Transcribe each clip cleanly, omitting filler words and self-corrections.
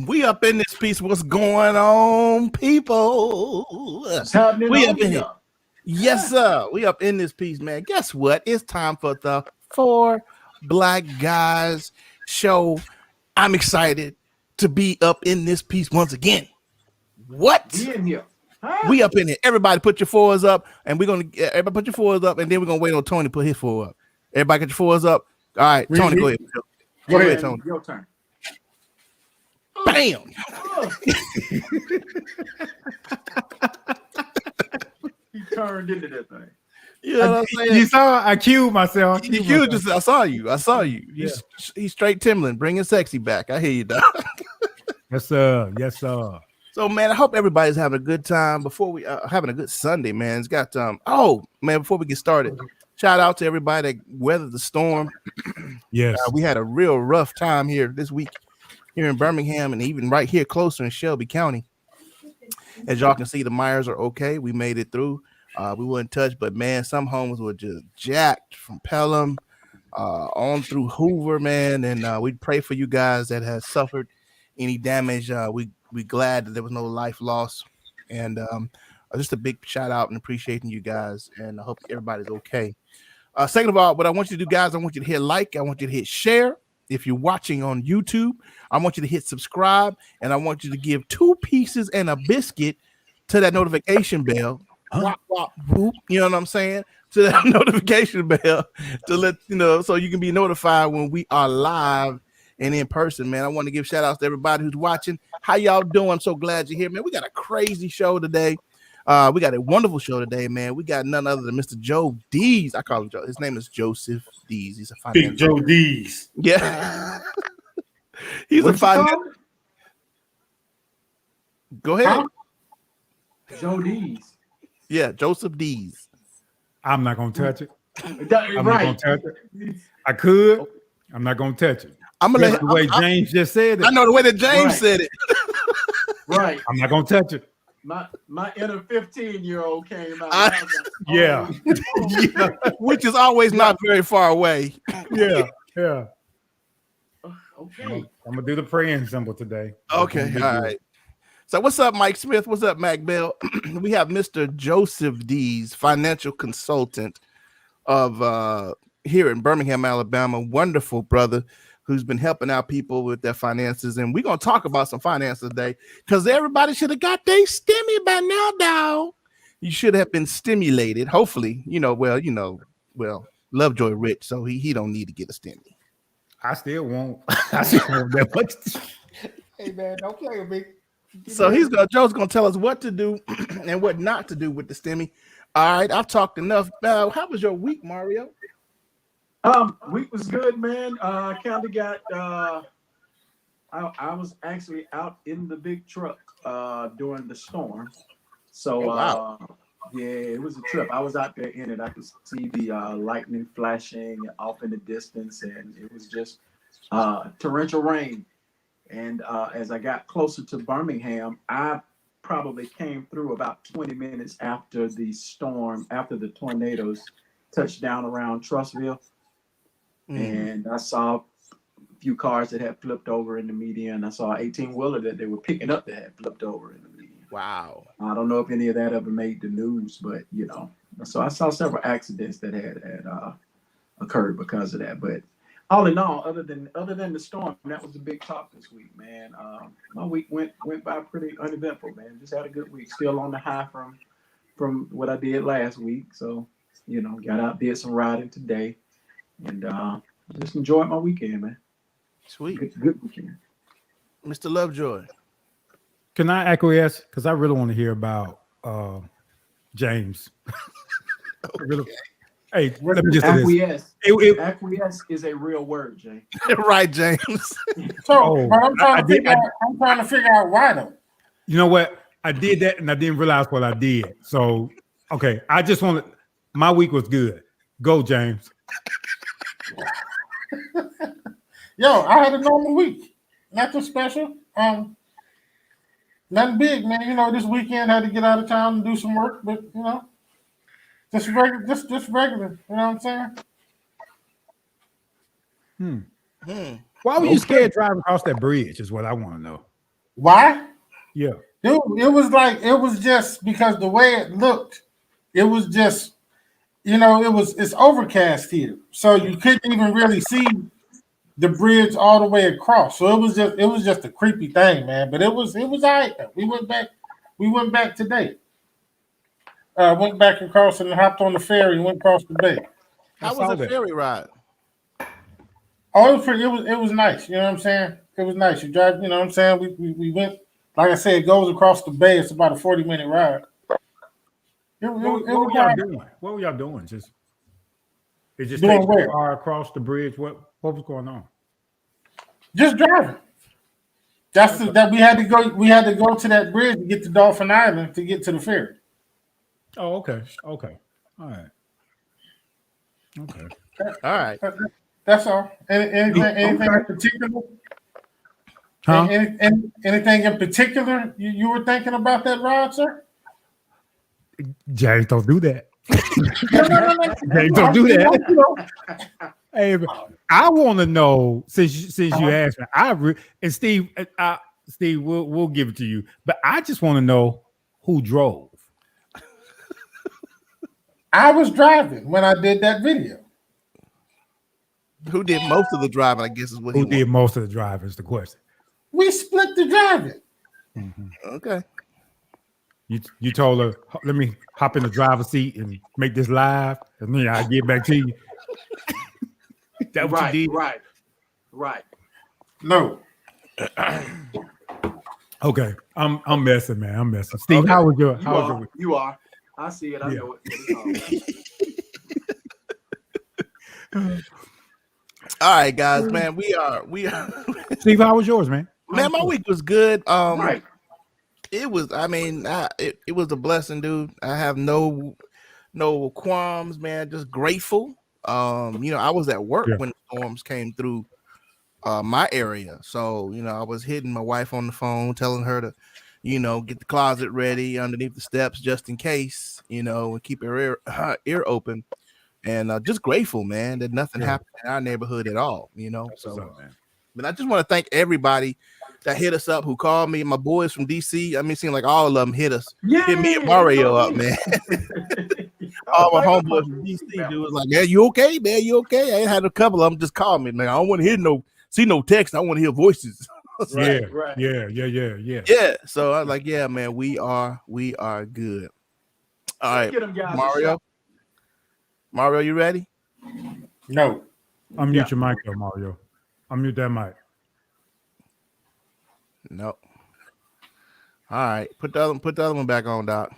We up in this piece. What's going on, people? What's happening? We up in here. Yes, sir. We up in this piece, man. Guess what? It's time for the Four Black Guys show. I'm excited to be up in this piece once again. What? We in here. Huh? We up in here. Everybody put your fours up, and we're gonna everybody put your fours up, and then we're gonna wait on Tony to put his four up. Everybody get your fours up. All right, Tony, go ahead. Go ahead, Tony. Your turn. Bam. He turned into that thing. You know what I'm saying? You saw I cued myself. You cued yourself. I saw you. He's straight Timberland, bringing sexy back. I hear you, dog. Yes, sir. Yes, sir. So, man, I hope everybody's having a good time. Before we having a good Sunday, man. It's got before we get started, shout out to everybody that weathered the storm. Yes, we had a real rough time here this week here in Birmingham, and even right here closer in Shelby County. As y'all can see, the Myers are okay. We made it through. We were in touch, but man, some homes were just jacked from Pelham on through Hoover, man. And we pray for you guys that have suffered any damage. We glad that there was no life loss, and just a big shout out and appreciating you guys. And I hope everybody's okay. Second of all, what I want you to do, guys, I want you to hit like. I want you to hit share. If you're watching on YouTube, I want you to hit subscribe, and I want you to give 2 pieces and a biscuit to that notification bell. Wop, wop, whoop, you know what I'm saying? To that notification bell to let you know, so you can be notified when we are live and in person, man. I want to give shout outs to everybody who's watching. How y'all doing? I'm so glad you're here, man. We got a crazy show today. We got a wonderful show today, man. We got none other than Mr. Joe Dees. I call him Joe. His name is Joseph Dees. He's a financial. Big Joe Dees. Yeah. He's a financial. Go ahead. Huh? Joe Dees. Yeah, Joseph Dees. I'm not gonna touch it. I'm not gonna touch it. I could. I'm not gonna touch it. I'm gonna let the way James just said it. I know the way that James said it. Right. I'm not gonna touch it. My inner 15-year-old came out. Yeah. Yeah. Which is always not very far away. Yeah. Okay. I'm gonna do the praying symbol today. Okay. All right. So what's up, Mike Smith? What's up, Mac Bell? We have Mr. Joseph Dees, financial consultant of here in Birmingham, Alabama. Wonderful brother who's been helping out people with their finances. And we're going to talk about some finances today because everybody should have got their stimmy by now, dog. You should have been stimulated. Hopefully, Lovejoy rich, so he don't need to get a stimmy. I still won't. I still won't that much. Hey, man, don't play with me. So Joe's gonna tell us what to do and what not to do with the stimmy. All right, I've talked enough. How was your week, Mario? Week was good, man. Kind of got. I was actually out in the big truck during the storm, so wow. Yeah, it was a trip. I was out there in it. I could see the lightning flashing off in the distance, and it was just torrential rain. And as I got closer to Birmingham, I probably came through about 20 minutes after the storm, after the tornadoes touched down around Trussville. Mm-hmm. And I saw a few cars that had flipped over in the median. I saw an 18-wheeler that they were picking up that had flipped over in the median. Wow. I don't know if any of that ever made the news, but, so I saw several accidents that had occurred because of that. But all in all, other than the storm, that was the big talk this week, man. My week went by pretty uneventful, man. Just had a good week. Still on the high from what I did last week. So, got out, did some riding today, and just enjoyed my weekend, man. Sweet. Good weekend. Mr. Lovejoy. Can I acquiesce? Because I really want to hear about James. Really. Hey, let me just acquiesce. Acquiesce is a real word, Jay. Right, James. So, but I'm trying to figure out why though. You know what? I did that and I didn't realize what I did. So, okay, I just want to. My week was good. Go, James. Yo, I had a normal week. Nothing special. Nothing big, man. This weekend I had to get out of town and do some work, but just regular, just regular. You know what I'm saying? Why were you scared driving across that bridge? Is what I want to know. Why? Yeah. It was just because the way it looked, it was just, it's overcast here. So you couldn't even really see the bridge all the way across. So it was just a creepy thing, man. But it was all right. We went back today. Went back across and hopped on the ferry and went across the bay. How was the ferry ride? Oh, it was nice. You know what I'm saying? It was nice. You drive, you know what I'm saying? We went, like I said, it goes across the bay. It's about a 40-minute ride. What were y'all doing? What were y'all doing? Just it just doing takes where? far across the bridge. What was going on? Just driving. That we had to go. We had to go to that bridge to get to Dolphin Island to get to the ferry. Oh, okay. All right. Okay. All right. That's all. Anything in particular? Huh? Anything in particular you were thinking about that ride, sir? James, don't do that. No. James, don't do that. Hey, I want to know since you asked me. And Steve, Steve, we'll give it to you. But I just want to know who drove. I was driving when I did that video. Who did most of the driving? I guess is what Who did most of the driving is the question. We split the driving. Mm-hmm. Okay. You told her, let me hop in the driver's seat and make this live, and then I'll get back to you. That what you did? Right. No. Okay. I'm messing, man. I'm messing. Steve, okay. How was your week? You are. I see it. I know it. All right, guys, man. We are. Steve, how was yours, man? Man, my week was good. Right. It was. I mean, it was a blessing, dude. I have no qualms, man. Just grateful. I was at work when the storms came through my area, so I was hitting my wife on the phone, telling her to, get the closet ready underneath the steps just in case, and keep her ear open. And just grateful, man, that nothing happened in our neighborhood at all, So, but I just want to thank everybody that hit us up, who called me. My boys from DC. I mean, it seemed like all of them hit me and Mario up, man. All my homeboys from DC, dude, was like, "Man, you okay, man? You okay?" I had a couple of them just call me, man. I don't want to see no text. I want to hear voices. Right. Yeah. Yeah. So I was like, "Yeah, man, we are good." All right, Mario, you ready? No. Unmute your mic, though, Mario. Unmute that mic. No. All right, put the other one back on, Doc.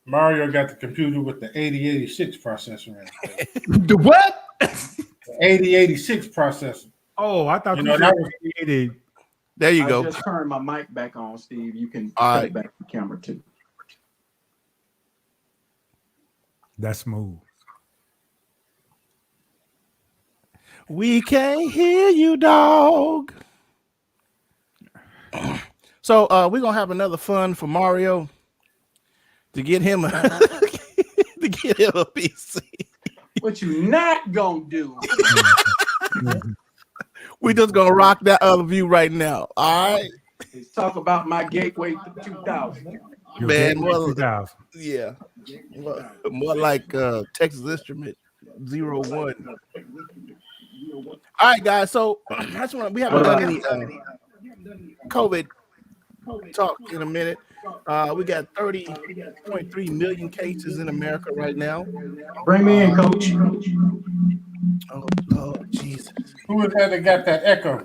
Mario got the computer with the 8086 processor in it. The what? The 8086 processor. Oh, I thought that was 80. There you go. I just turned my mic back on, Steve. You can put it back the camera too. That's smooth. We can't hear you, dog. So we're gonna have another fun for Mario to get him a PC. What you not gonna do? We just gonna rock that other view right now. All right. Let's talk about my Gateway 2000. Man, more like Texas Instrument 01. All right, guys. So we haven't done any COVID talk in a minute. We got 30.3 million cases in America right now. Bring me in, Coach. Oh, Jesus. Who was that got that echo?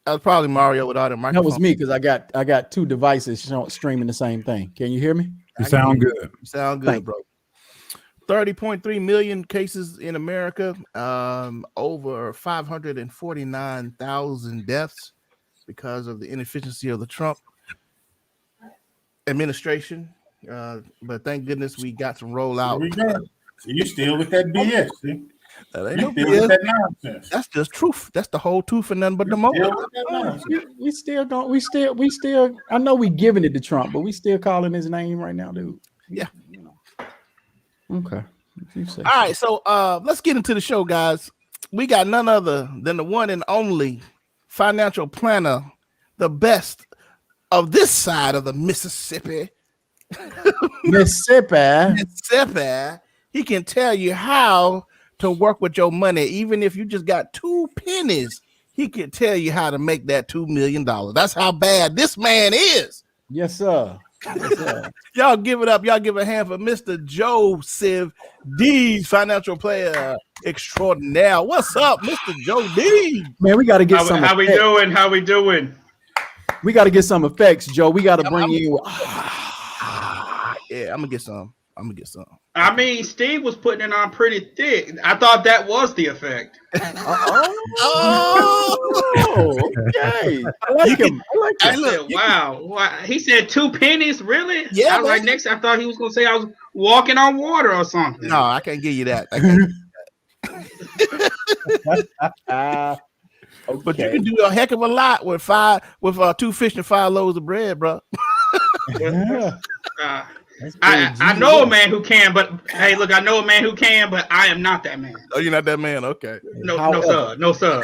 That was probably Mario without a microphone. That was me because I got two devices streaming the same thing. Can you hear me? You sound good. You sound good, bro. 30.3 million cases in America. Over 549,000 deaths because of the inefficiency of the Trump administration. But thank goodness we got some rollout. We got. So you still with that BS? See? That ain't no BS. That nonsense. That's just truth. That's the whole truth and nothing but the moment. We still don't. We still. I know we giving it to Trump, but we still calling his name right now, dude. Yeah. Okay. All right. So let's get into the show, guys. We got none other than the one and only financial planner, the best of this side of the Mississippi. Mississippi. He can tell you how to work with your money, even if you just got 2 pennies. He can tell you how to make that $2 million. That's how bad this man is. Yes, sir. Yes, sir. Y'all give it up. Y'all give a hand for Mr. Joseph Dees, financial player extraordinaire. What's up, Mr. Joe Dees? Man, we got to get some. How we doing? How we doing? We got to get some effects, Joe. We got to bring you. Yeah, I'm gonna get some. I mean, Steve was putting it on pretty thick. I thought that was the effect. Oh, okay. I like him. I said, wow. He said 2 pennies? Really? Yeah, I was like, next, I thought he was going to say I was walking on water or something. No, I can't give you that. Okay. But you can do a heck of a lot with 2 fish and 5 loaves of bread, bro. Yeah. I know a man who can, but hey, look, I know a man who can, but I am not that man. Oh, you're not that man? Okay. No, sir.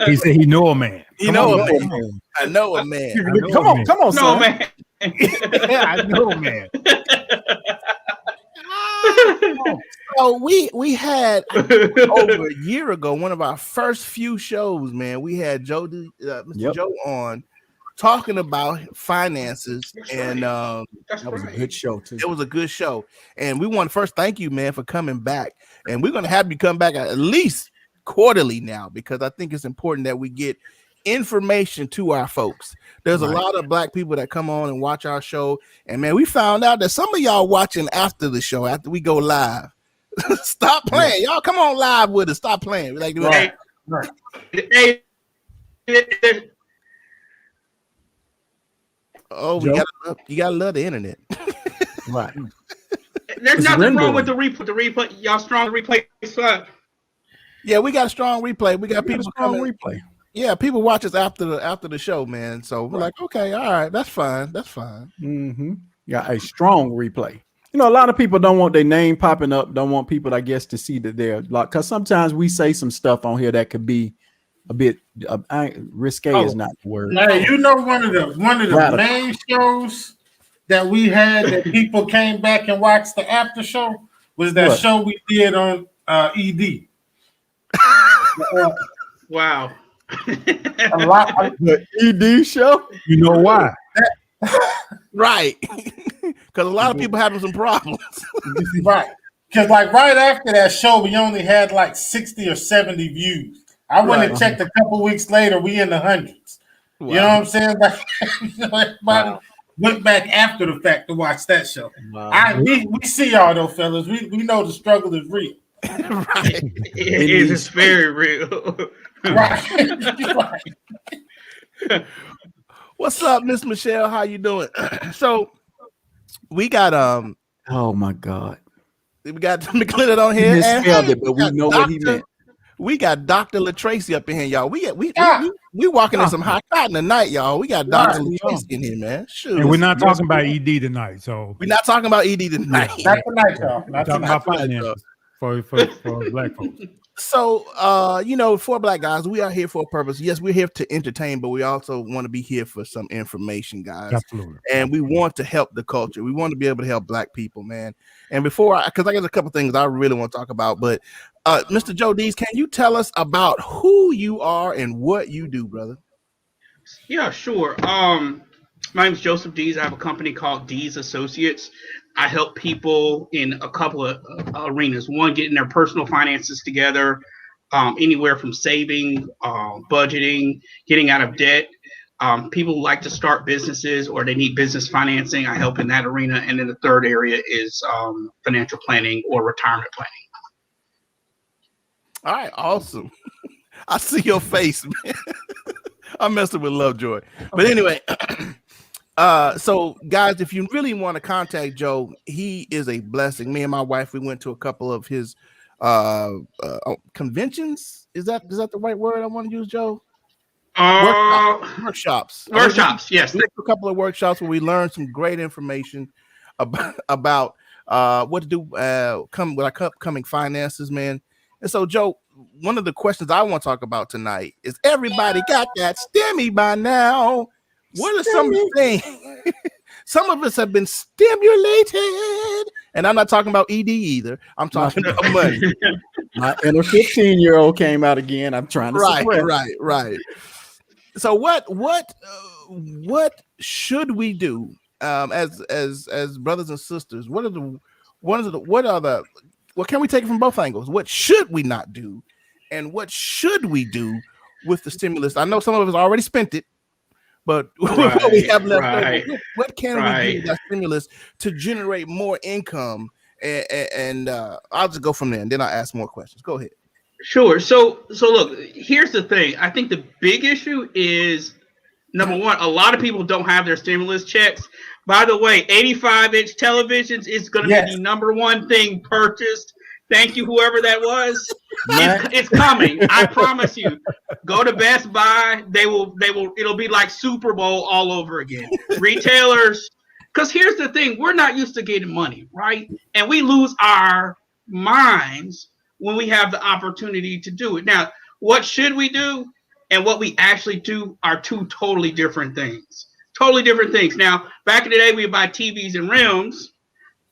He said he know a man. I know a man. Come on, No, son. man. Yeah, I know a man. So we had over a year ago one of our first few shows, man. We had Mr. Joe on talking about finances, and that was a good show too. It was a good show, and we want to first thank you, man, for coming back. And we're going to have you come back at least quarterly now, because I think it's important that we get information to our folks. There's a lot of black people that come on and watch our show, and man, we found out that some of y'all watching after the show, after we go live. Stop playing, y'all. Come on live with us. Stop playing. We like doing that. Hey, Oh, you gotta love the internet. Right. There's nothing wrong with the replay. Y'all strong replay. Yeah, we got a strong replay. We got people strong coming. replay. Yeah, people watch us after the show, man. So we're like, okay, all right, that's fine. Mm-hmm. Got a strong replay. You know, a lot of people don't want their name popping up. Don't want people, I guess, to see that they're like. Because sometimes we say some stuff on here that could be a bit risque. Is not the word. Hey, you know, one of the main shows that we had that people came back and watched the after show was that show we did on ED. Wow. A lot of The ED show. You know why? Right. Because a lot of people having some problems. right. Because like right after that show, we only had like 60 or 70 views. I went and checked a couple weeks later, we in the hundreds. Wow. You know what I'm saying? Like, everybody went back after the fact to watch that show. Wow. We see y'all though, fellas. We know the struggle is real. Right. It is. It's very real. Right. What's up, Miss Michelle? How you doing? So we got Oh my God. We got McClellan on here. Misspelled it, but we know what he meant. We got Dr. LaTracy up in here, y'all. We walking in some hot cotton tonight, y'all. We got Dr. LaTracy in here, man. Shoot. And we're not talking about ED tonight, so we're not talking about ED tonight. Not tonight, y'all. We're talking about finances for black folks. So, you know, for black guys, we are here for a purpose. Yes, we're here to entertain, but we also want to be here for some information, guys. Absolutely. And we want to help the culture. We want to be able to help black people, man. And because I got a couple things I really want to talk about, but Mr. Joe Dees, can you tell us about who you are and what you do, brother? Yeah, sure. My name is Joseph Dees. I have a company called Dees Associates. I help people in a couple of arenas. One, getting their personal finances together, anywhere from saving, budgeting, getting out of debt. People like to start businesses or they need business financing. I help in that arena. And then the third area is financial planning or retirement planning. All right, awesome. I see your face, man. I'm messing with Lovejoy. But anyway, so guys, if you really want to contact Joe, he is a blessing. Me and my wife, we went to a couple of his conventions. Is that the right word I want to use, Joe? Workshops. Yes. We went to a couple of workshops where we learned some great information about what to do with our upcoming finances, man. And so, Joe, one of the questions I want to talk about tonight is everybody got that Stimmy by now. What are some things? Some of us have been stimulated, and I'm not talking about ED either. I'm talking about money. My inner 15-year-old came out again. I'm trying to suppress. Right. So what should we do as brothers and sisters? What can we take it from both angles? What should we not do, and what should we do with the stimulus? I know some of us already spent it, but what we have left over, what can we do with that stimulus to generate more income? And I'll just go from there, and then I'll ask more questions. Go ahead. Sure. So look, here's the thing. I think the big issue is, number one, a lot of people don't have their stimulus checks. By the way, 85-inch televisions is going to be the number one thing purchased. Thank you, whoever that was. It's coming. I promise you. Go to Best Buy. They will. It'll be like Super Bowl all over again. Retailers, because here's the thing: we're not used to getting money, right? And we lose our minds when we have the opportunity to do it. Now, what should we do and what we actually do are two totally different things. Totally different things. Now, back in the day, we would buy TVs and rims.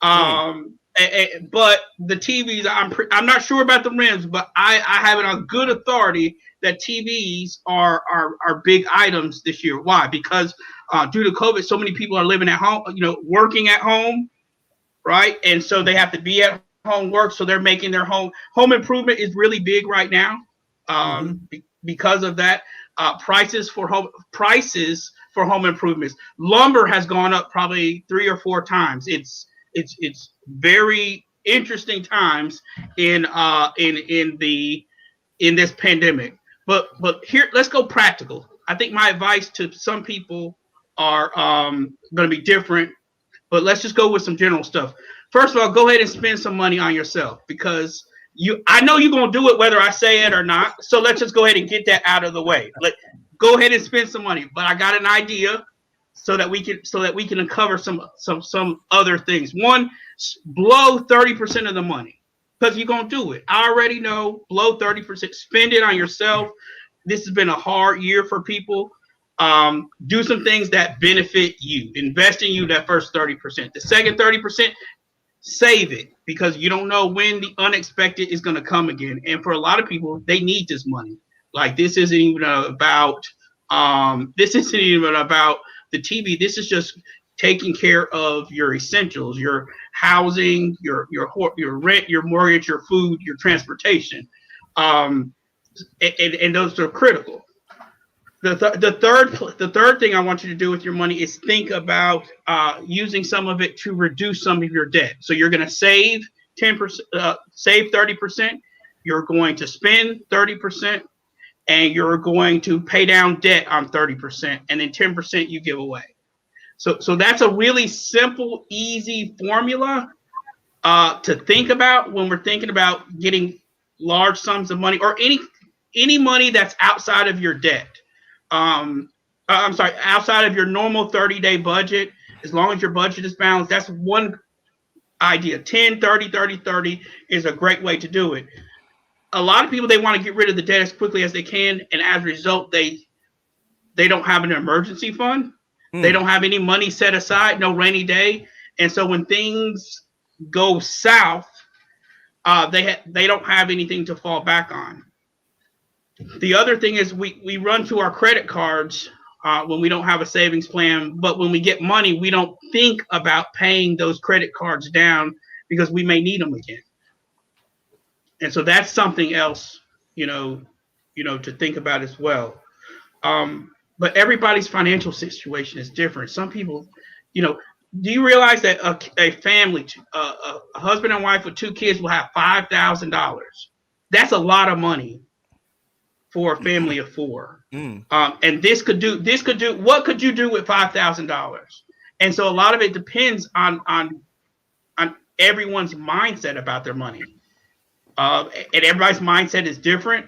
But the TVs, I'm not sure about the rims, but I have it on good authority that TVs are big items this year. Why? Because due to COVID, so many people are living at home, working at home, right? And so they have to be at home work, so they're making their home improvement is really big right now. Because of that, prices for home improvements. Lumber has gone up probably 3 or 4 times. It's very interesting times in this pandemic. But here, let's go practical. I think my advice to some people are going to be different, but let's just go with some general stuff. First of all, go ahead and spend some money on yourself, because I know you're going to do it whether I say it or not. So let's just go ahead and get that out of the way. Go ahead and spend some money. But I got an idea so that we can uncover some other things. One, blow 30% of the money, because you're going to do it. I already know. Blow 30%. Spend it on yourself. This has been a hard year for people. Do some things that benefit you. Invest in you that first 30%. The second 30%, save it, because you don't know when the unexpected is going to come again. And for a lot of people, they need this money. Like, this isn't even about the TV. This is just taking care of your essentials, your housing, your rent, your mortgage, your food, your transportation, and those are critical. The third thing I want you to do with your money is think about using some of it to reduce some of your debt. So you're going to save 10%, save 30%. You're going to spend 30%, and you're going to pay down debt on 30%, and then 10% you give away. So that's a really simple, easy formula to think about when we're thinking about getting large sums of money, or any money that's outside of your debt. Outside of your normal 30-day budget. As long as your budget is balanced, that's one idea. 10, 30, 30, 30 is a great way to do it. A lot of people, they want to get rid of the debt as quickly as they can, and as a result, they don't have an emergency fund. They don't have any money set aside, no rainy day. And so when things go south, they don't have anything to fall back on. The other thing is we run to our credit cards when we don't have a savings plan, but when we get money, we don't think about paying those credit cards down because we may need them again. And so that's something else, to think about as well. But everybody's financial situation is different. Some people, do you realize that a family, a husband and wife with 2 kids will have $5,000? That's a lot of money for a family of 4. And what could you do with $5,000? And so a lot of it depends on everyone's mindset about their money. And everybody's mindset is different,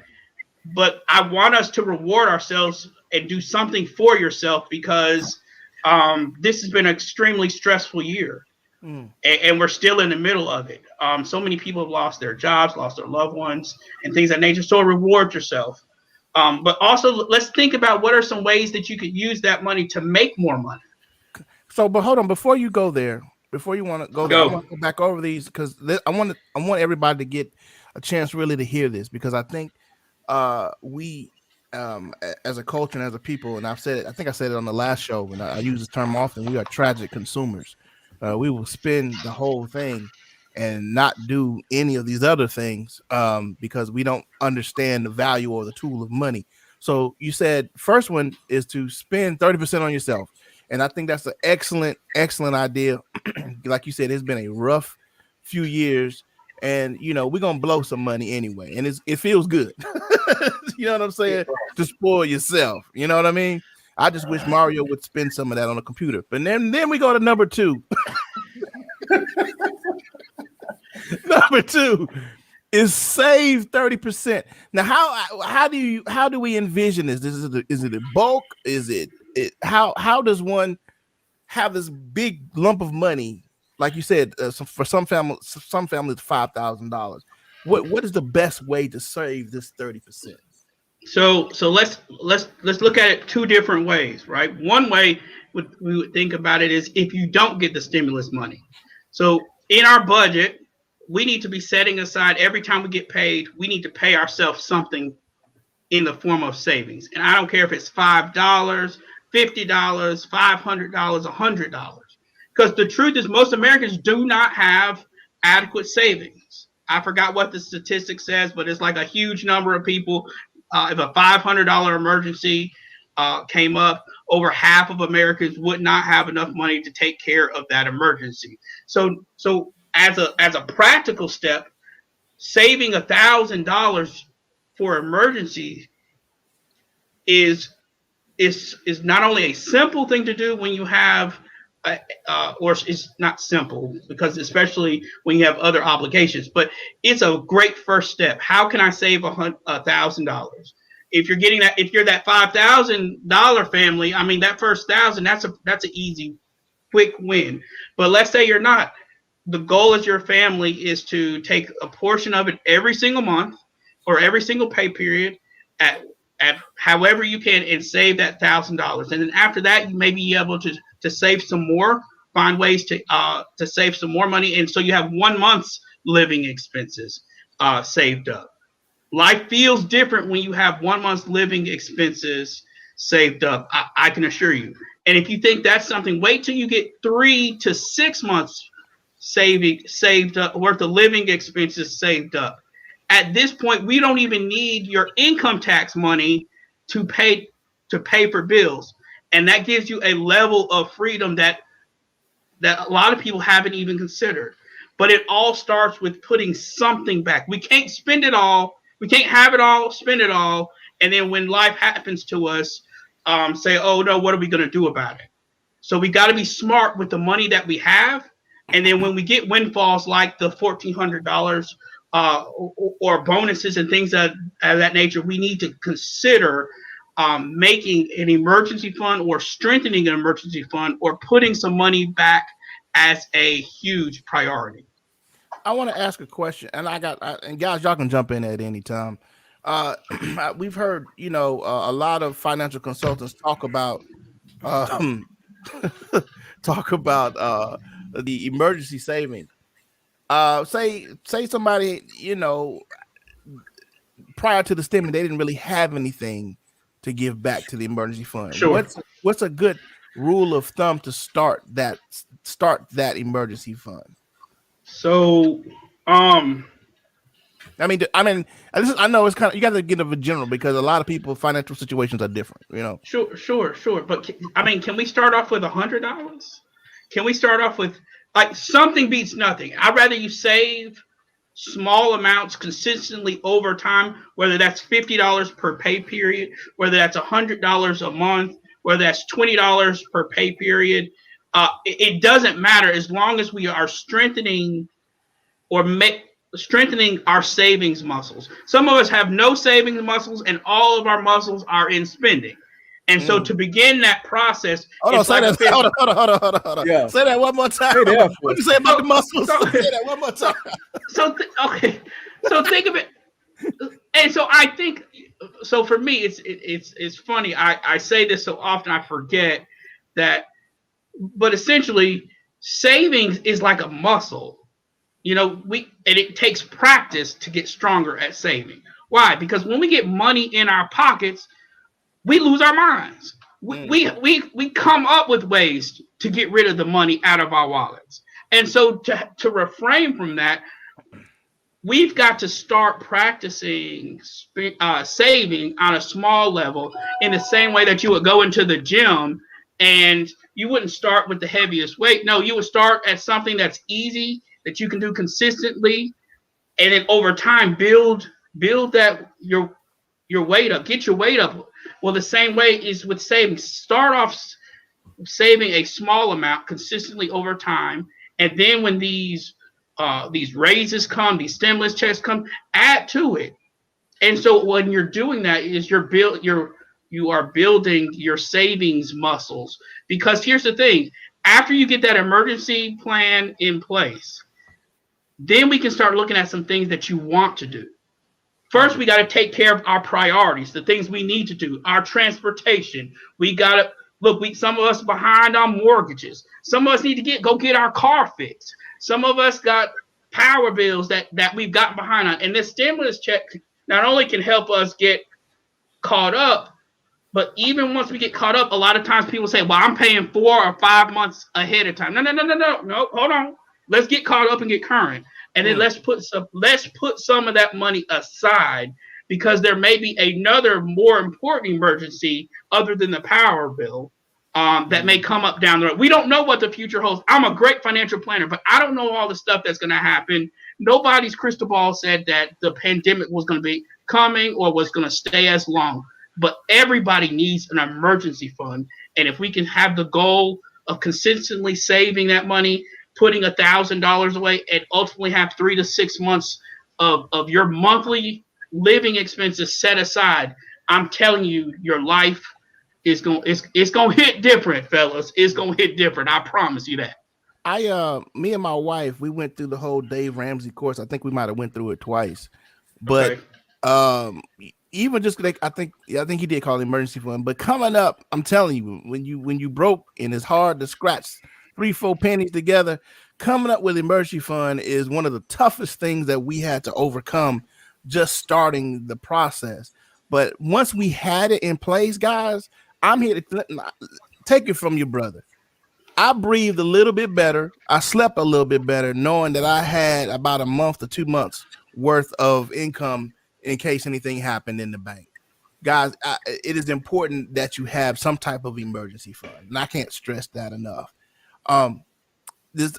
but I want us to reward ourselves and do something for yourself, because this has been an extremely stressful year. and we're still in the middle of it. So many people have lost their jobs, lost their loved ones, and things of that nature. So reward yourself. But also, let's think about what are some ways that you could use that money to make more money. So, but hold on, before you go there, before you want to go there, I Go. want to go back over these because I want everybody to get a chance really to hear this, because I think we as a culture and as a people, and I've said it, I think I said it on the last show, and I use this term often, we are tragic consumers. We will spend the whole thing and not do any of these other things because we don't understand the value or the tool of money. So you said first one is to spend 30% on yourself. And I think that's an excellent idea. Like you said, it's been a rough few years, and we're gonna blow some money anyway, and it feels good. You know what I'm saying? To spoil yourself. You know what I mean? I just wish Mario would spend some of that on a computer. But then we go to number 2. Number 2 is save 30%. Now, how do we envision this? Is it a bulk? Is it how does one have this big lump of money? Like you said, for some families, $5,000. What is the best way to save this 30%? So let's look at it two different ways, right? One way we would think about it is if you don't get the stimulus money. So in our budget, we need to be setting aside every time we get paid, we need to pay ourselves something in the form of savings. And I don't care if it's $5, $50, $500, $100. Because the truth is most Americans do not have adequate savings. I forgot what the statistic says, but it's like a huge number of people. If a $500 emergency came up, over half of Americans would not have enough money to take care of that emergency. So as a practical step, saving $1,000 for emergency is not only a simple thing to do when you have or it's not simple because especially when you have other obligations, but it's a great first step. How can I save $1,000? If you're that $5,000 family, I mean that first $1,000, that's an easy, quick win. But let's say you're not. The goal as your family is to take a portion of it every single month or every single pay period at however you can and save that $1,000. And then after that, you may be able to save some more, find ways to save some more money. And so you have 1 month's living expenses saved up. Life feels different when you have 1 month's living expenses saved up. I can assure you. And if you think that's something, wait till you get 3 to 6 months saved up worth of living expenses saved up. At this point, we don't even need your income tax money to pay for bills. And that gives you a level of freedom that a lot of people haven't even considered. But it all starts with putting something back. We can't spend it all. We can't have it all, spend it all. And then when life happens to us, say, oh, no, what are we going to do about it? So we got to be smart with the money that we have. And then when we get windfalls like the $1,400 or bonuses and things of that nature, we need to consider making an emergency fund or strengthening an emergency fund or putting some money back as a huge priority. I want to ask a question, and and guys, y'all can jump in at any time. We've heard, a lot of financial consultants talk about the emergency savings. Say somebody, prior to the Stimmy, they didn't really have anything to give back to the emergency fund. Sure. What's a good rule of thumb to start that emergency fund? So, I know it's kind of, you got to get a general because a lot of people financial situations are different, Sure. But can we start off with $100? Can we start off with like something beats nothing? I'd rather you save small amounts consistently over time, whether that's $50 per pay period, whether that's $100 a month, whether that's $20 per pay period. It doesn't matter as long as we are strengthening our savings muscles. Some of us have no savings muscles and all of our muscles are in spending. And so to begin that process, Hold on, it's say like that. Hold on. Yeah. Say that one more time. Say that What you say about the muscles? so- Say that one more time. Okay, so think of it. And so I think, so for me, it's funny. I say this so often I forget that, but essentially, savings is like a muscle. And it takes practice to get stronger at saving. Why? Because when we get money in our pockets, we lose our minds. We come up with ways to get rid of the money out of our wallets. And so to refrain from that, we've got to start practicing saving on a small level in the same way that you would go into the gym and you wouldn't start with the heaviest weight. No, you would start at something that's easy, that you can do consistently, and then over time build that your weight up, get your weight up. Well, the same way is with saving. Start off saving a small amount consistently over time, and then when these raises come, these stimulus checks come, add to it. And so when you're doing that, is you are building your savings muscles. Because here's the thing: after you get that emergency plan in place, then we can start looking at some things that you want to do. First, we got to take care of our priorities, the things we need to do, our transportation. We got to look. Some of us are behind on mortgages. Some of us need to go get our car fixed. Some of us got power bills that we've gotten behind on. And this stimulus check not only can help us get caught up, but even once we get caught up, a lot of times people say, "Well, I'm paying 4 or 5 months ahead of time." No. Hold on. Let's get caught up and get current. And then let's put some of that money aside, because there may be another more important emergency other than the power bill that may come up down the road. We don't know what the future holds. I'm a great financial planner, but I don't know all the stuff that's going to happen. Nobody's crystal ball said that the pandemic was going to be coming or was going to stay as long. But everybody needs an emergency fund. And if we can have the goal of consistently saving that money, putting $1,000 away, and ultimately have 3 to 6 months of your monthly living expenses set aside, I'm telling you, your life is going to hit different, fellas. It's going to hit different. I promise you that. Me and my wife, we went through the whole Dave Ramsey course. I think we might have went through it twice, but even just like I think he did call it emergency fund. But coming up, I'm telling you, when you broke and it's hard to scratch 3-4 pennies together, coming up with emergency fund is one of the toughest things that we had to overcome just starting the process. But once we had it in place, guys, I'm here to take it from your brother. I breathed a little bit better. I slept a little bit better, knowing that I had about a month to 2 months worth of income in case anything happened in the bank. Guys, it is important that you have some type of emergency fund, and I can't stress that enough. And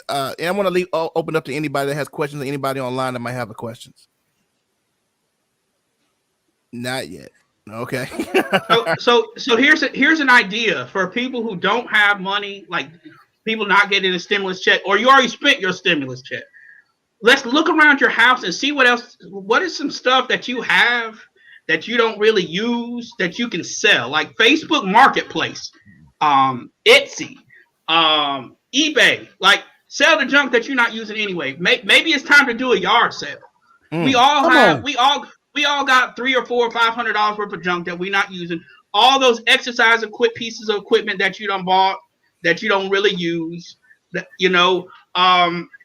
I want to open up to anybody that has questions, or anybody online that might have questions. Not yet. Okay. so here's an idea for people who don't have money, like people not getting a stimulus check, or you already spent your stimulus check. Let's look around your house and see what is some stuff that you have that you don't really use that you can sell, like Facebook Marketplace, Etsy, eBay. Like, sell the junk that you're not using anyway. Maybe it's time to do a yard sale. We all got $300 or $400 or $500 worth of junk that we're not using. All those exercise pieces of equipment that you done bought that you don't really use. That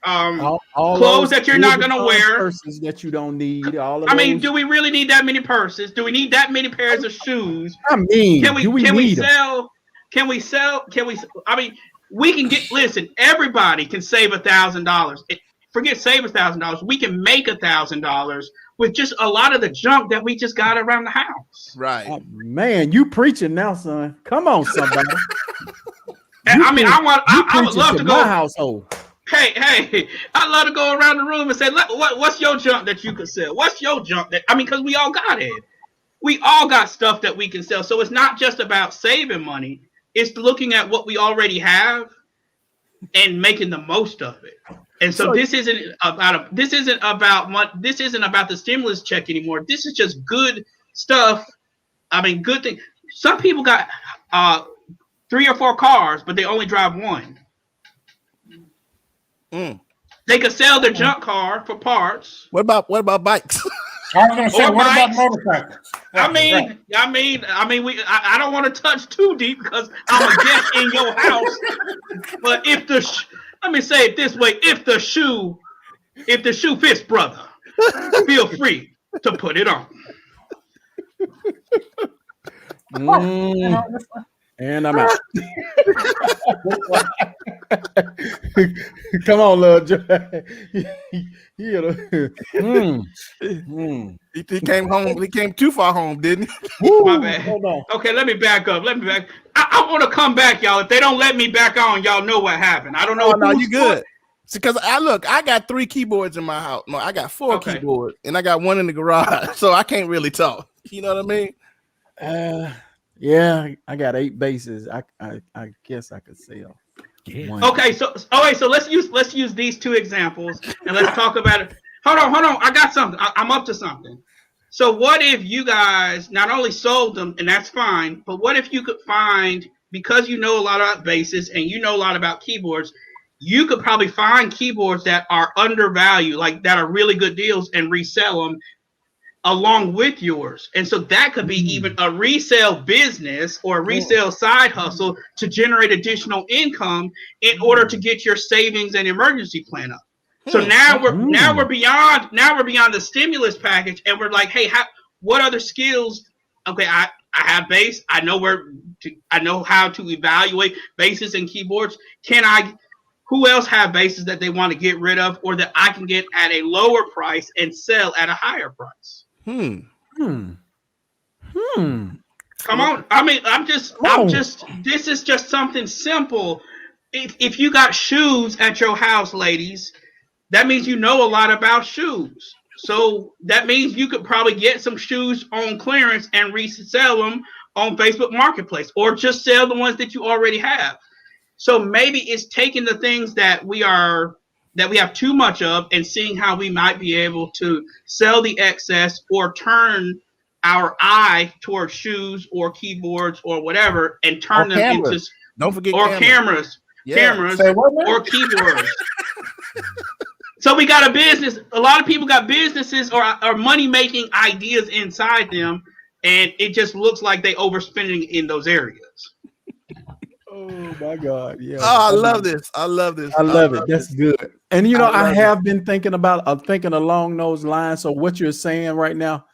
all clothes that you're not gonna wear. Purses that you don't need. I mean, do we really need that many purses? Do we need that many pairs of shoes? I mean, can we sell? I mean, we can listen, everybody can save $1,000. Forget save $1,000. We can make $1,000 with just a lot of the junk that we just got around the house. Right. Oh, man, you preaching now, son. Come on, somebody. I would love to go my household. Hey, I'd love to go around the room and say, what's your junk that you could sell? What's your junk because we all got it. We all got stuff that we can sell. So it's not just about saving money. It's looking at what we already have and making the most of it. And so this isn't about the stimulus check anymore. This is just good stuff. I mean, good thing. Some people got 3 or 4 cars, but they only drive one. Mm. They could sell their junk car for parts. What about bikes? I was gonna say, Or what about bikes. motorcycles? I Right. mean, I don't want to touch too deep because I'm a guest in your house. But let me say it this way: if the shoe fits, brother, feel free to put it on. And I'm out. Come on, little Joe. He came home. He came too far home, didn't he? My bad. Hold on. Okay, let me back up. I want to come back, y'all. If they don't let me back on, y'all know what happened. I don't know. No, you good. Because I got 3 keyboards in my house. No, I got 4 keyboards, and I got 1 in the garage, so I can't really talk. You know what I mean? Yeah, I got 8 bases. I guess I could sell. Yeah. Okay, so let's use these 2 examples and let's talk about it. Hold on. I got something. I'm up to something. So what if you guys not only sold them, and that's fine, but what if you could find, because you know a lot about bases and you know a lot about keyboards, you could probably find keyboards that are undervalued, like that are really good deals, and resell them along with yours. And so that could be even a resale business or a resale side hustle to generate additional income in order to get your savings and emergency plan up. So now we're beyond the stimulus package, and we're like, hey, what other skills? Okay, I have bass. I know how to evaluate basses and keyboards. Who else have bases that they want to get rid of, or that I can get at a lower price and sell at a higher price? Come on. I mean, this is just something simple. If you got shoes at your house, ladies, that means you know a lot about shoes. So that means you could probably get some shoes on clearance and resell them on Facebook Marketplace, or just sell the ones that you already have. So maybe it's taking the things that we have too much of and seeing how we might be able to sell the excess, or turn our eye towards shoes or keyboards or whatever, and turn them into, don't forget, cameras or keyboards. So we got a business. A lot of people got businesses or money making ideas inside them, and it just looks like they overspending in those areas. Oh my God! Yeah. Oh, I love this. I love it. That's good. And I have been thinking along those lines. So what you're saying right now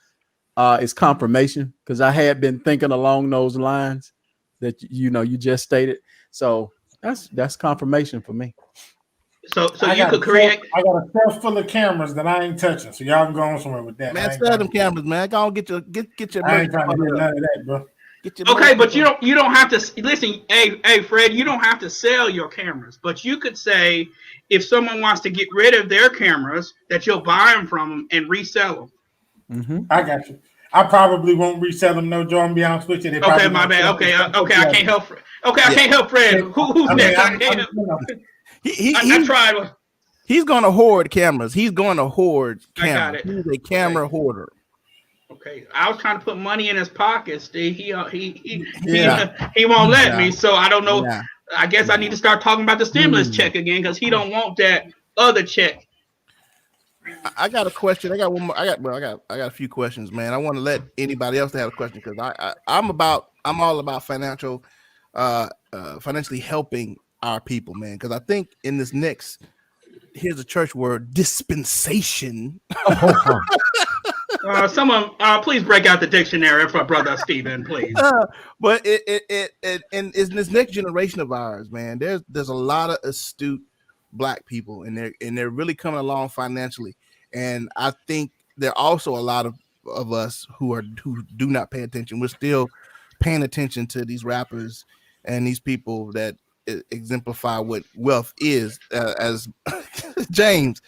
is confirmation, because I had been thinking along those lines that you just stated. So that's confirmation for me. So you could create. I got a shelf full of cameras that I ain't touching, so y'all can go on somewhere with that. Man, sell them cameras, man. Go on, get your. I ain't trying to do none of that, bro. Okay, but you don't have to listen. Hey, Fred, you don't have to sell your cameras, but you could say, if someone wants to get rid of their cameras, that you'll buy them from them and resell them. I got you. I probably won't resell them, no, Joe. I'm be honest with you. Okay, my bad. Okay, I can't help Fred. Okay, I can't help Fred. Who's next? I tried. He's going to hoard cameras. He's going to hoard cameras. I got it. He's a camera hoarder. Okay, I was trying to put money in his pocket, Steve. He won't let me. So I don't know. Yeah. I guess I need to start talking about the stimulus check again, because he don't want that other check. I got a question. I got one more. I got a few questions, man. I want to let anybody else have a question, because I'm all about financially helping our people, man. Because I think in this next, here's a church word, dispensation. Someone, please break out the dictionary for Brother Stephen, please. But in this next generation of ours, man, there's a lot of astute Black people, and they're really coming along financially. And I think there are also a lot of us who do not pay attention. We're still paying attention to these rappers and these people that exemplify what wealth is. As James,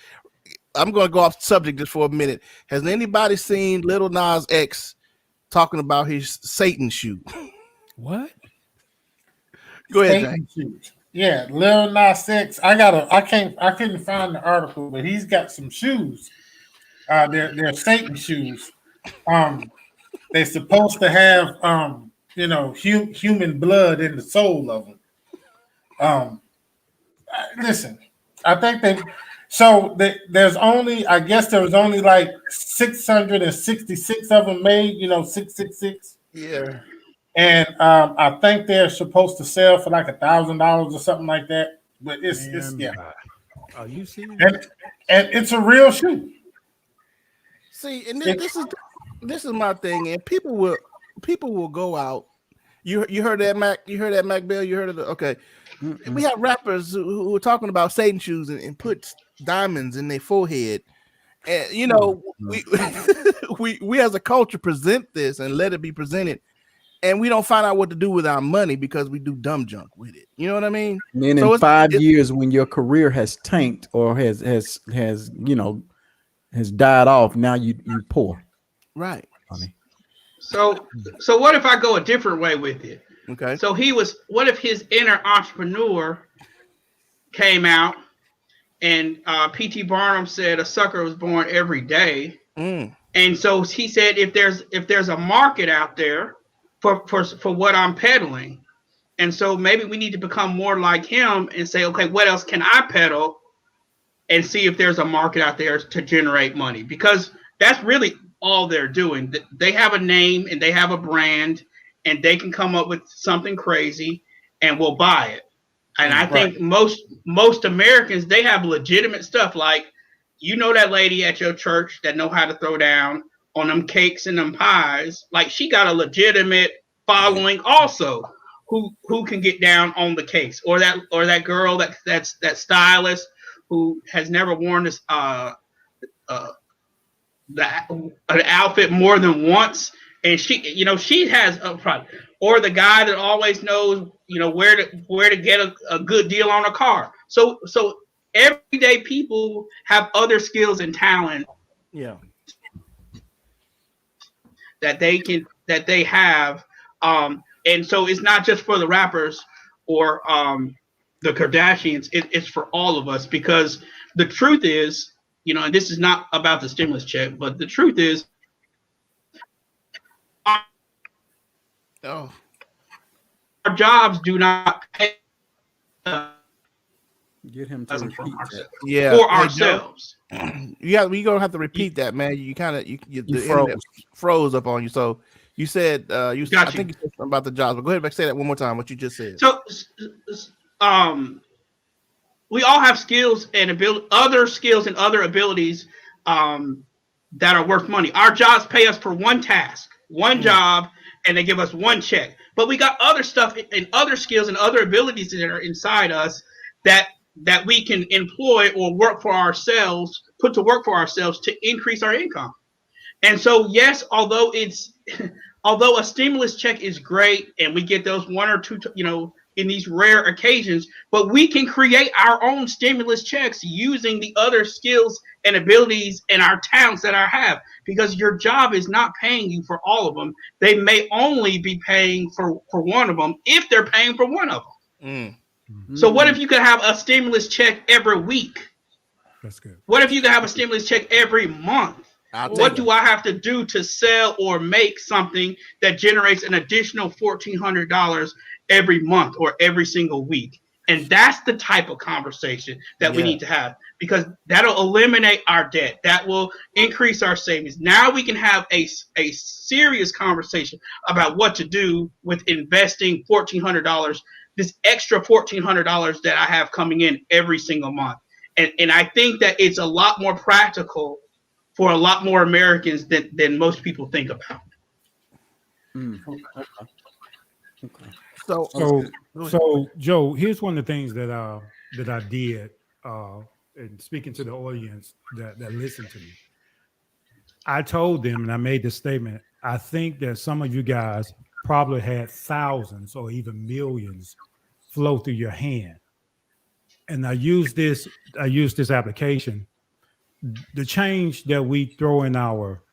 I'm going to go off subject just for a minute. Has anybody seen Lil Nas X talking about his Satan shoe? What? Go ahead, James. Yeah, Lil Nas X. I couldn't find the article, but he's got some shoes. They're Satan shoes. They're supposed to have human blood in the soul of them. Listen, I think there's only, I guess there was only like 666 of them made, 666. Yeah. And I think they're supposed to sell for like $1,000 or something like that. But it's Man, yeah, are you serious? and it's a real shoe. See, and this is my thing, and people will go out. You heard that, Mac? You heard that, Mac Bell? You heard of Okay. We have rappers who are talking about Satan shoes and put diamonds in their forehead. And we as a culture present this and let it be presented, and we don't find out what to do with our money because we do dumb junk with it. You know what I mean? And then in 5 years, when your career has tanked or has died off, now you poor. Right. Honey. So what if I go a different way with it? Okay. So what if his inner entrepreneur came out and P.T. Barnum said a sucker was born every day. And so he said, if there's a market out there for what I'm peddling, and so maybe we need to become more like him and say, okay, what else can I peddle, and see if there's a market out there to generate money, because that's really all they're doing. They have a name and they have a brand, and they can come up with something crazy, and we'll buy it. And I think most Americans, they have legitimate stuff, like, that lady at your church that know how to throw down on them cakes and them pies. Like, she got a legitimate following also, who can get down on the cakes, or that girl that's stylist who has never worn this an outfit more than once, and she has a product, or the guy that always knows where to get a good deal on a car. So everyday people have other skills and talent that they have, and so it's not just for the rappers or the Kardashians. It's for all of us, because the truth is, and this is not about the stimulus check, but the truth is, our jobs do not pay Get him to repeat that. Yeah, for ourselves. We gonna have to repeat that, man. You kind of the froze up on you. So you said I think you said something about the jobs, but go ahead and say that one more time. What you just said. So we all have skills and other skills and other abilities that are worth money. Our jobs pay us for one task, one job, and they give us one check. But we got other stuff and other skills and other abilities that are inside us that we can employ or put to work for ourselves to increase our income. And so, yes, although a stimulus check is great, and we get those one or two, in these rare occasions, but we can create our own stimulus checks using the other skills and abilities and our talents that I have, because your job is not paying you for all of them. They may only be paying for one of them, if they're paying for one of them. So what if you could have a stimulus check every week? That's good. What if you could have a stimulus check every month? What do I have to do to sell or make something that generates an additional $1,400 every month or every single week? And that's the type of conversation that we need to have, because that'll eliminate our debt. That will increase our savings. Now we can have a serious conversation about what to do with investing $1,400, this extra $1,400 that I have coming in every single month. And I think that it's a lot more practical for a lot more Americans than most people think about. So Joe, here's one of the things that I did, and speaking to the audience that listened to me. I told them, and I made this statement, I think that some of you guys probably had thousands or even millions flow through your hand. And I use this application. The change that we throw in our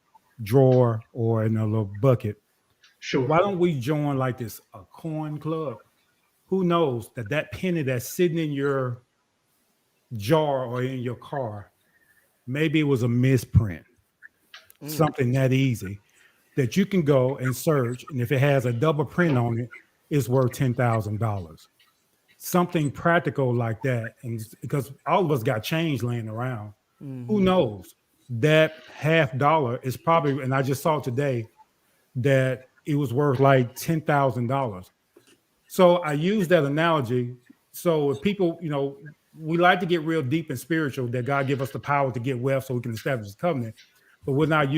drawer or in a little bucket. Sure. Why don't we join like a coin club? Who knows that penny that's sitting in your jar or in your car, maybe it was a misprint, something that easy. that you can go and search, and if it has a double print on it, it's worth $10,000. Something practical like that, and because all of us got change laying around, who knows? That $50 is probably, and I just saw today that it was worth like $10,000. So I use that analogy. So if people, we like to get real deep and spiritual, that God give us the power to get wealth so we can establish His covenant, but we're not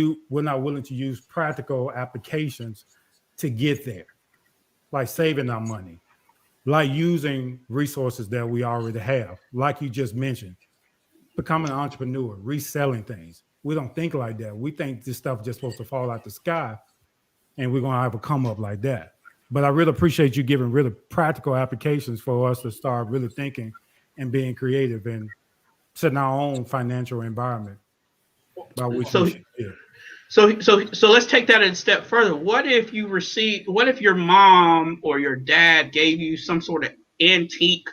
willing to use practical applications to get there, like saving our money, like using resources that we already have, like you just mentioned, becoming an entrepreneur, reselling things. We don't think like that. We think this stuff just supposed to fall out the sky and we're gonna have a come up like that. But I really appreciate you giving really practical applications for us to start really thinking and being creative and setting our own financial environment by which we should live. So let's take that a step further. What if your mom or your dad gave you some sort of antique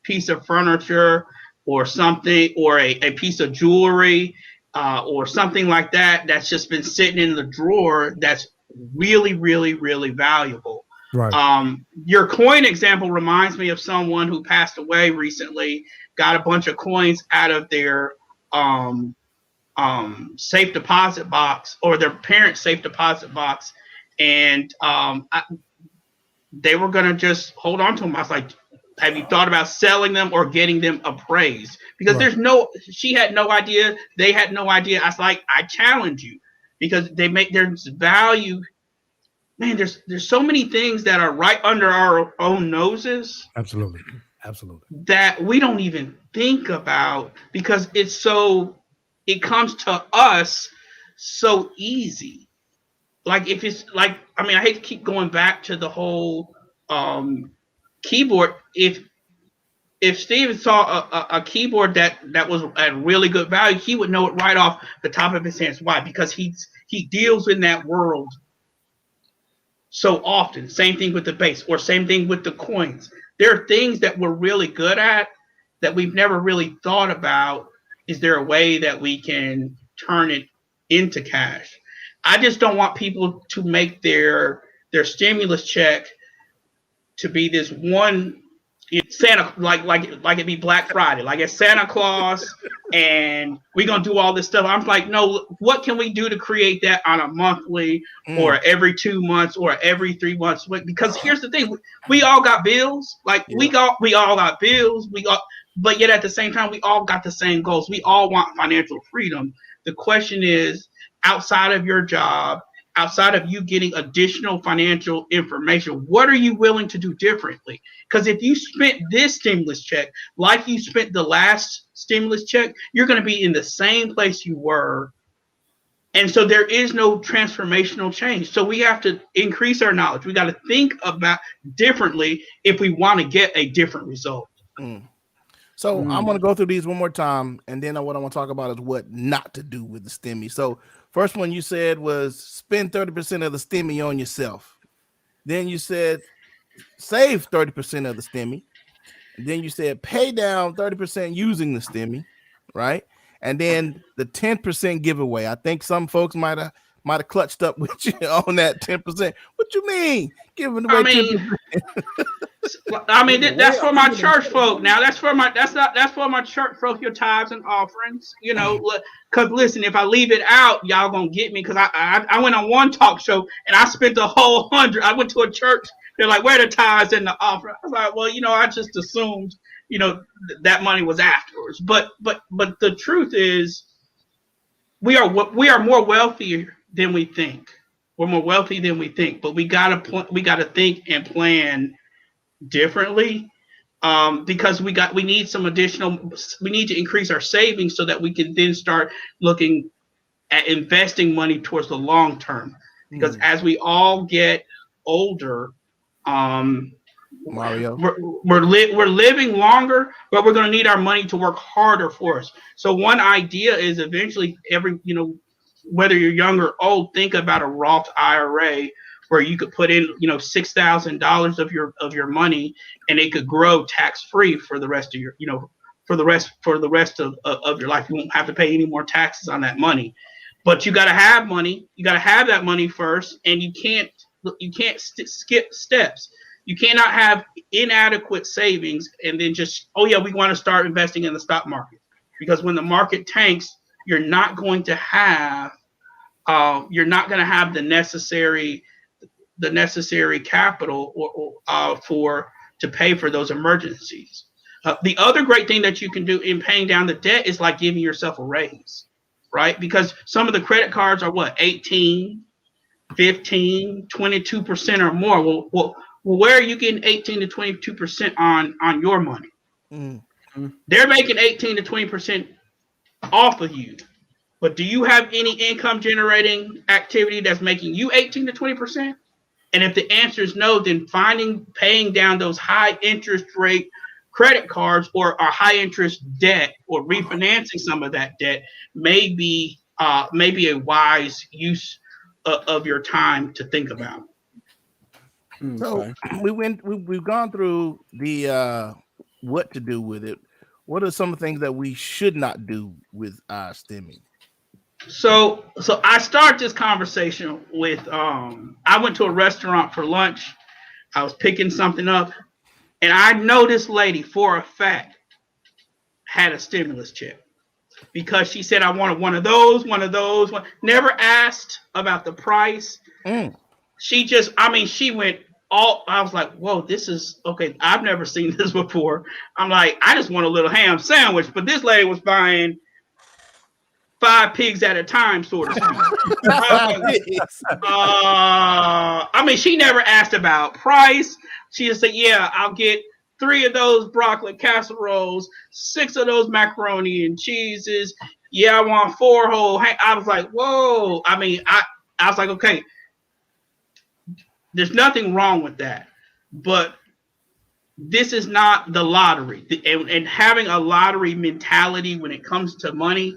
piece of furniture or something, or a piece of jewelry, or something like that, that's just been sitting in the drawer that's really, really, really valuable. Right. Your coin example reminds me of someone who passed away recently, got a bunch of coins out of their safe deposit box, or their parents' safe deposit box, and they were gonna just hold on to them. I was like, have you thought about selling them or getting them appraised? Because Right. she had no idea, they had no idea. I was like, I challenge you, because there's value. Man, there's so many things that are right under our own noses Absolutely. Absolutely. that we don't even think about, because it comes to us so easy. Like, if it's like, I mean, I hate to keep going back to the whole keyboard. If Steven saw a keyboard that was at really good value, he would know it right off the top of his hands. Why? Because he deals in that world so often. Same thing with the base, or same thing with the coins. There are things that we're really good at that we've never really thought about. Is there a way that we can turn it into cash? I just don't want people to make their stimulus check to be this one Santa, like it be Black Friday, like it's Santa Claus, and we're gonna do all this stuff. I'm like, no, what can we do to create that on a monthly, or every 2 months, or every 3 months? Because here's the thing, we all got bills. Like, we all got bills. But yet at the same time, we all got the same goals. We all want financial freedom. The question is, outside of your job, outside of you getting additional financial information, what are you willing to do differently? Because if you spent this stimulus check like you spent the last stimulus check, you're going to be in the same place you were. And so there is no transformational change. So we have to increase our knowledge. We got to think about differently if we want to get a different result. So I'm going to go through these one more time, and then what I want to talk about is what not to do with the Stimmy. So first one you said was spend 30% of the Stimmy on yourself. Then you said save 30% of the Stimmy. And then you said pay down 30% using the Stimmy, right? And then the 10% giveaway. I think some folks might have clutched up with you on that 10%. What you mean giving away 10%? That's for my church folk. Now that's for my church folk. Your tithes and offerings, because listen, if I leave it out, y'all gonna get me. Because I went on one talk show and I spent the whole 100. I went to a church. They're like, where are the tithes and the offering? I was like, well, I just assumed, that money was afterwards. But the truth is, we are more wealthier than we think. We're more wealthy than we think. But we gotta think and plan differently, because we need to increase our savings so that we can then start looking at investing money towards the long term, because as we all get older, Mario, we're living longer, but we're going to need our money to work harder for us. So one idea is, eventually, whether you're young or old, think about a Roth IRA where you could put in, $6,000 of your money, and it could grow tax free for the rest of your, for the rest of your life. You won't have to pay any more taxes on that money. But you got to have money. You got to have that money first, and you can't skip steps. You cannot have inadequate savings and then just, oh yeah, we want to start investing in the stock market, because when the market tanks, you're not going to have the necessary capital for to pay for those emergencies. The other great thing that you can do in paying down the debt is like giving yourself a raise, right? Because some of the credit cards are what, 18, 15, 22% or more. Well, where are you getting 18 to 22% on your money? Mm-hmm. They're making 18 to 20% off of you. But do you have any income generating activity that's making you 18 to 20%? And if the answer is no, then paying down those high interest rate credit cards or a high interest debt or refinancing some of that debt may be a wise use of your time to think about. So we've gone through the what to do with it. What are some of the things that we should not do with Stimmy? So I start this conversation with I went to a restaurant for lunch. I was picking something up, and I know this lady for a fact had a stimulus check, because she said, I wanted one of those. Never asked about the price. She just, she went all, I was like, whoa, this is okay. I've never seen this before. I'm like, I just want a little ham sandwich, but this lady was buying 5 pigs at a time, so to speak. She never asked about price. She just said, yeah, I'll get 3 of those broccoli casseroles, 6 of those macaroni and cheeses. Yeah, I want 4 whole. I was like, whoa. I was like, okay, there's nothing wrong with that, but this is not the lottery. And having a lottery mentality when it comes to money.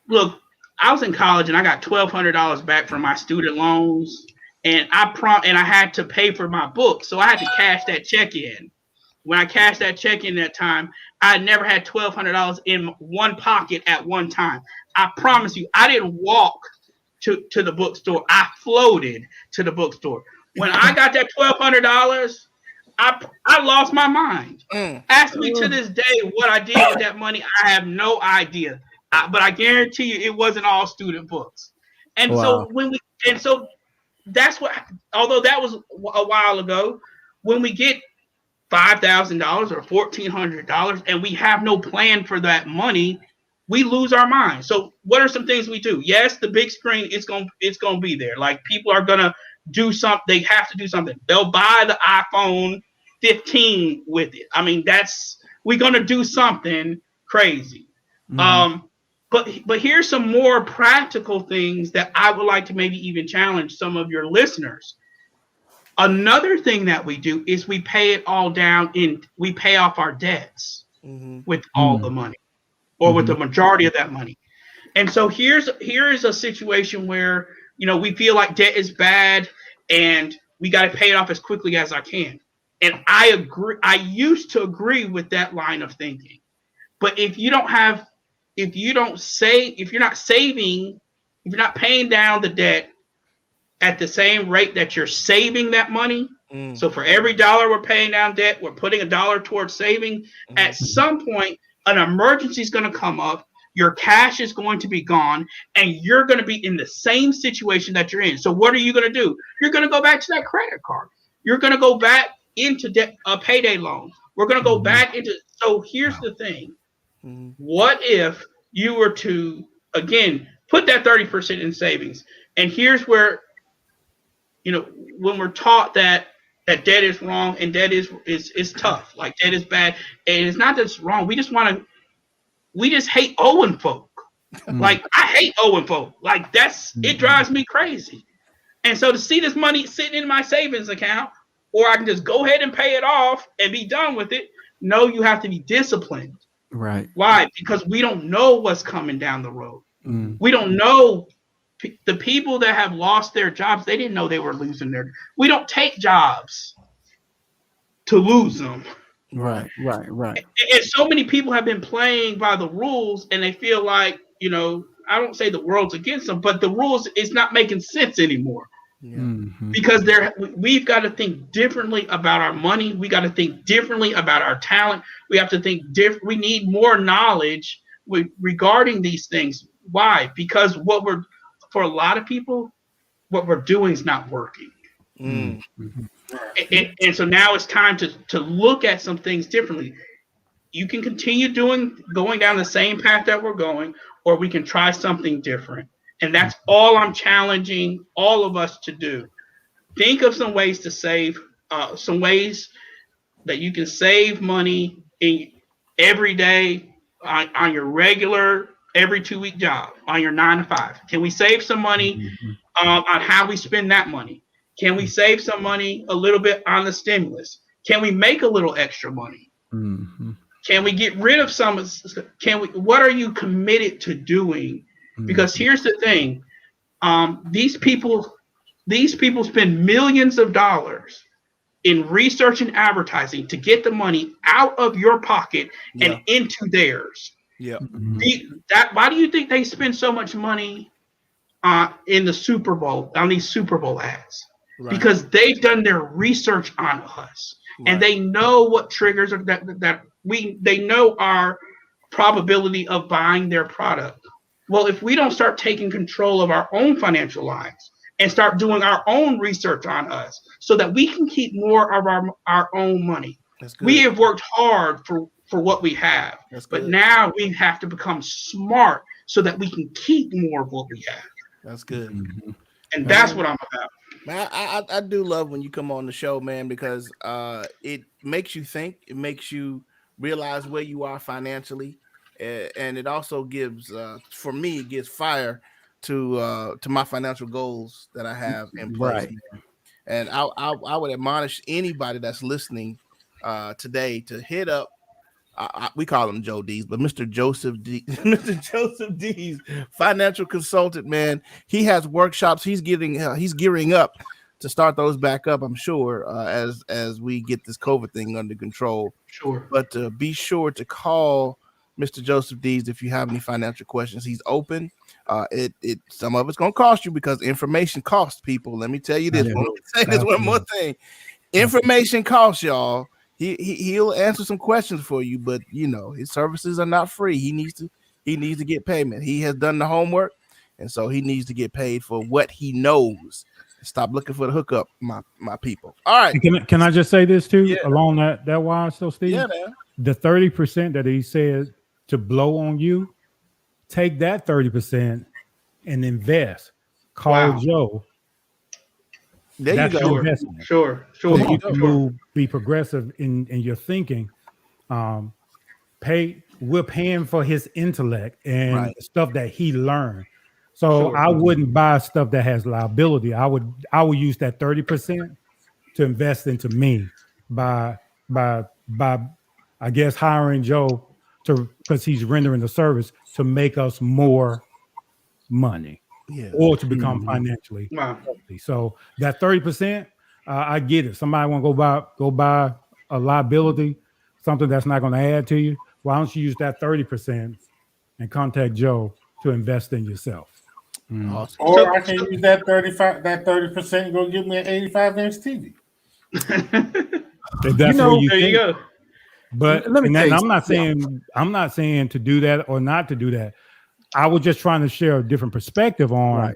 Look, I was in college and I got $1,200 back from my student loans, and I had to pay for my book, so I had to cash that check in. When I cashed that check in that time, I had never had $1,200 in one pocket at one time. I promise you, I didn't walk to the bookstore. I floated to the bookstore. When I got that $1,200, I lost my mind. Ask me to this day what I did with that money. I have no idea. But I guarantee you, it wasn't all student books. And Wow. so that's what. Although that was a while ago, when we get $5,000 or $1,400 and we have no plan for that money, we lose our mind. So what are some things we do? Yes, the big screen it's gonna be there. Like, people are gonna do something. They have to do something. They'll buy the iPhone 15 with it. We're gonna do something crazy. Mhm. But here's some more practical things that I would like to maybe even challenge some of your listeners. Another thing that we do is we pay it all down we pay off our debts with all the money, or with the majority of that money. And so here is a situation where, we feel like debt is bad and we got to pay it off as quickly as I can. And I agree. I used to agree with that line of thinking. But if you're not saving, if you're not paying down the debt at the same rate that you're saving that money, so for every dollar we're paying down debt, we're putting $1 towards saving. At some point, an emergency is going to come up. Your cash is going to be gone, and you're going to be in the same situation that you're in. So what are you going to do? You're going to go back to that credit card. You're going to go back into a payday loan. We're going to go back into. So here's the thing. What if you were to, again, put that 30% in savings? And here's where, when we're taught that debt is wrong and debt is tough, like debt is bad, and it's not that it's wrong. We just hate owing folk. Like, I hate owing folk. Like, it drives me crazy. And so to see this money sitting in my savings account, or I can just go ahead and pay it off and be done with it. No, you have to be disciplined. Right. Why? Because we don't know what's coming down the road. We don't know. The people that have lost their jobs, they didn't know they were losing we don't take jobs to lose them. Right. And so many people have been playing by the rules, and they feel like, I don't say the world's against them, but the rules it's not making sense anymore. Yeah. Mhm. Because we've got to think differently about our money. We got to think differently about our talent. We have to think different. We need more knowledge regarding these things. Why? Because for a lot of people, what we're doing is not working. Mm. And so now it's time to look at some things differently. You can continue going down the same path that we're going, or we can try something different. And that's all I'm challenging all of us to do. Think of some ways to save, some ways that you can save money every day on your regular every 2-week job, on your 9 to 5. Can we save some money on how we spend that money? Can we save some money a little bit on the stimulus? Can we make a little extra money? Mhm. Can we get rid of some? What are you committed to doing? Because here's the thing: these people spend millions of dollars in research and advertising to get the money out of your pocket Yeah. and into theirs. Yeah. Why do you think they spend so much money in the Super Bowl on these Super Bowl ads? Right. Because they've done their research on us, and they know what triggers are they know our probability of buying their product. Well, if we don't start taking control of our own financial lives and start doing our own research on us so that we can keep more of our own money. That's good. We have worked hard for what we have, That's but good. now we have to become smart so that we can keep more of what we have. That's good. And that's what I'm about. Man, I do love when you come on the show, man, because it makes you think, it makes you realize where you are financially, and it also gives, for me, it gives fire to my financial goals that I have in place. Right. Man. And I would admonish anybody that's listening today to hit up. We call him Joe D's, but Mr. Joseph D, Mr. Joseph D's financial consultant, man. He has workshops. He's gearing up to start those back up. I'm sure as we get this COVID thing under control. Sure. But be sure to call Mr. Joseph D's if you have any financial questions. He's open. Some of it's gonna cost you because information costs people. Let me tell you this. Let me say this one more thing. Information costs, y'all. He'll answer some questions for you, but you know his services are not free. He needs to get payment. He has done the homework, and so he needs to get paid for what he knows. Stop looking for the hookup, my people. All right. Can I just say this too? Yeah. Along that line, so Steve, Yeah, man. the 30% that he said to blow on you, take that 30% and invest. Call Joe. There That's you go. investment. Sure. So you can move, be progressive in your thinking. We're paying for his intellect and stuff that he learned. So I wouldn't buy stuff that has liability. I would use that 30% to invest into me by I guess hiring Joe because he's rendering the service to make us more money. Yeah. Or to become financially healthy. So that 30%, I get it. Somebody want to go buy a liability, something that's not going to add to you. Why don't you use that 30% and contact Joe to invest in yourself? Awesome. Or I can use that 30% and go get me an 85-inch TV. If that's where you there think. you go. But Let me tell you I'm not saying to do that or not to do that. I was just trying to share a different perspective on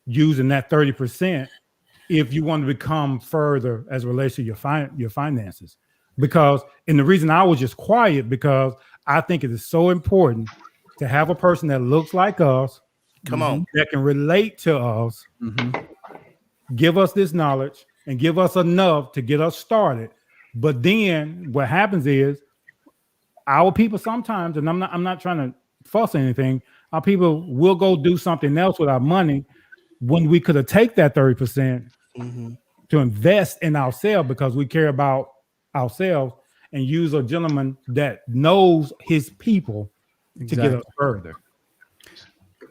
using that 30% if you want to become further as it relates to your finances. Because, and the reason I was just quiet, because I think it is so important to have a person that looks like us, Come on, that can relate to us, give us this knowledge and give us enough to get us started. But then what happens is our people sometimes, and I'm not trying to fuss anything, our people will go do something else with our money when we could have take that 30% to invest in ourselves because we care about ourselves and use a gentleman that knows his people to get us further.